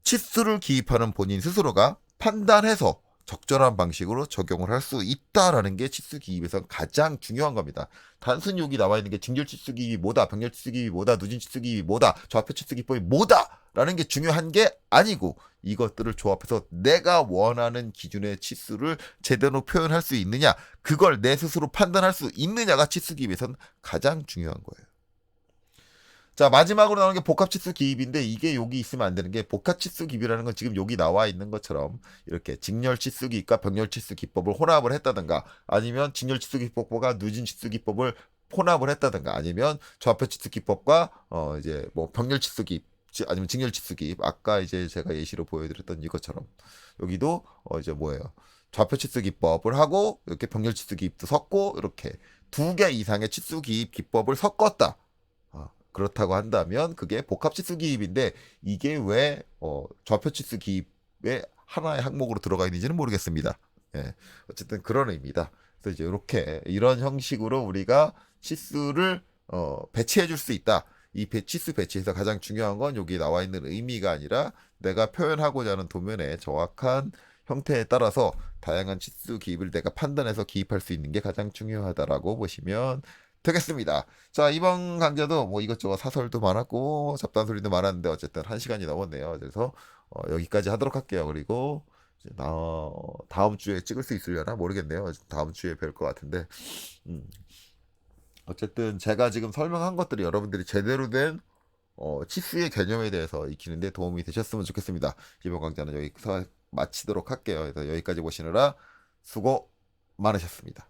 치수를 기입하는 본인 스스로가 판단해서 적절한 방식으로 적용을 할 수 있다라는 게 치수 기입에서 가장 중요한 겁니다. 단순히 여기 나와 있는 게 직렬 치수 기입이 뭐다, 병렬 치수 기입이 뭐다, 누진 치수 기입이 뭐다, 좌표 치수 기법이 뭐다라는 게 중요한 게 아니고 이것들을 조합해서 내가 원하는 기준의 치수를 제대로 표현할 수 있느냐, 그걸 내 스스로 판단할 수 있느냐가 치수 기입에서는 가장 중요한 거예요. 자, 마지막으로 나오는 게 복합치수 기입인데 이게 여기 있으면 안 되는 게 복합치수 기입이라는 건 지금 여기 나와 있는 것처럼 이렇게 직렬치수 기입과 병렬치수 기법을 혼합을 했다든가 아니면 직렬치수 기법과 누진치수 기법을 혼합을 했다든가 아니면 좌표치수 기법과 이제 뭐 병렬치수 기입 아니면 직렬치수 기입 아까 이제 제가 예시로 보여드렸던 이것처럼 여기도 이제 뭐예요? 좌표치수 기법을 하고 이렇게 병렬치수 기입도 섞고 이렇게 2개 이상의 치수 기입 기법을 섞었다. 그렇다고 한다면 그게 복합치수 기입인데 이게 왜 좌표치수 기입의 하나의 항목으로 들어가 있는지는 모르겠습니다. 예, 어쨌든 그런 의미다. 그래서 이제 이런 형식으로 우리가 치수를 배치해 줄 수 있다. 이 치수 배치에서 가장 중요한 건 여기 나와 있는 의미가 아니라 내가 표현하고자 하는 도면의 정확한 형태에 따라서 다양한 치수 기입을 내가 판단해서 기입할 수 있는 게 가장 중요하다라고 보시면 되겠습니다. 자, 이번 강좌도 뭐 이것저것 사설도 많았고 잡담 소리도 많았는데 어쨌든 1시간이 넘었네요. 그래서 여기까지 하도록 할게요. 그리고 이제 다음 주에 찍을 수 있으려나 모르겠네요. 다음 주에 뵐 것 같은데 어쨌든 제가 지금 설명한 것들이 여러분들이 제대로 된 치수의 개념에 대해서 익히는데 도움이 되셨으면 좋겠습니다. 이번 강좌는 여기서 마치도록 할게요. 그래서 여기까지 보시느라 수고 많으셨습니다.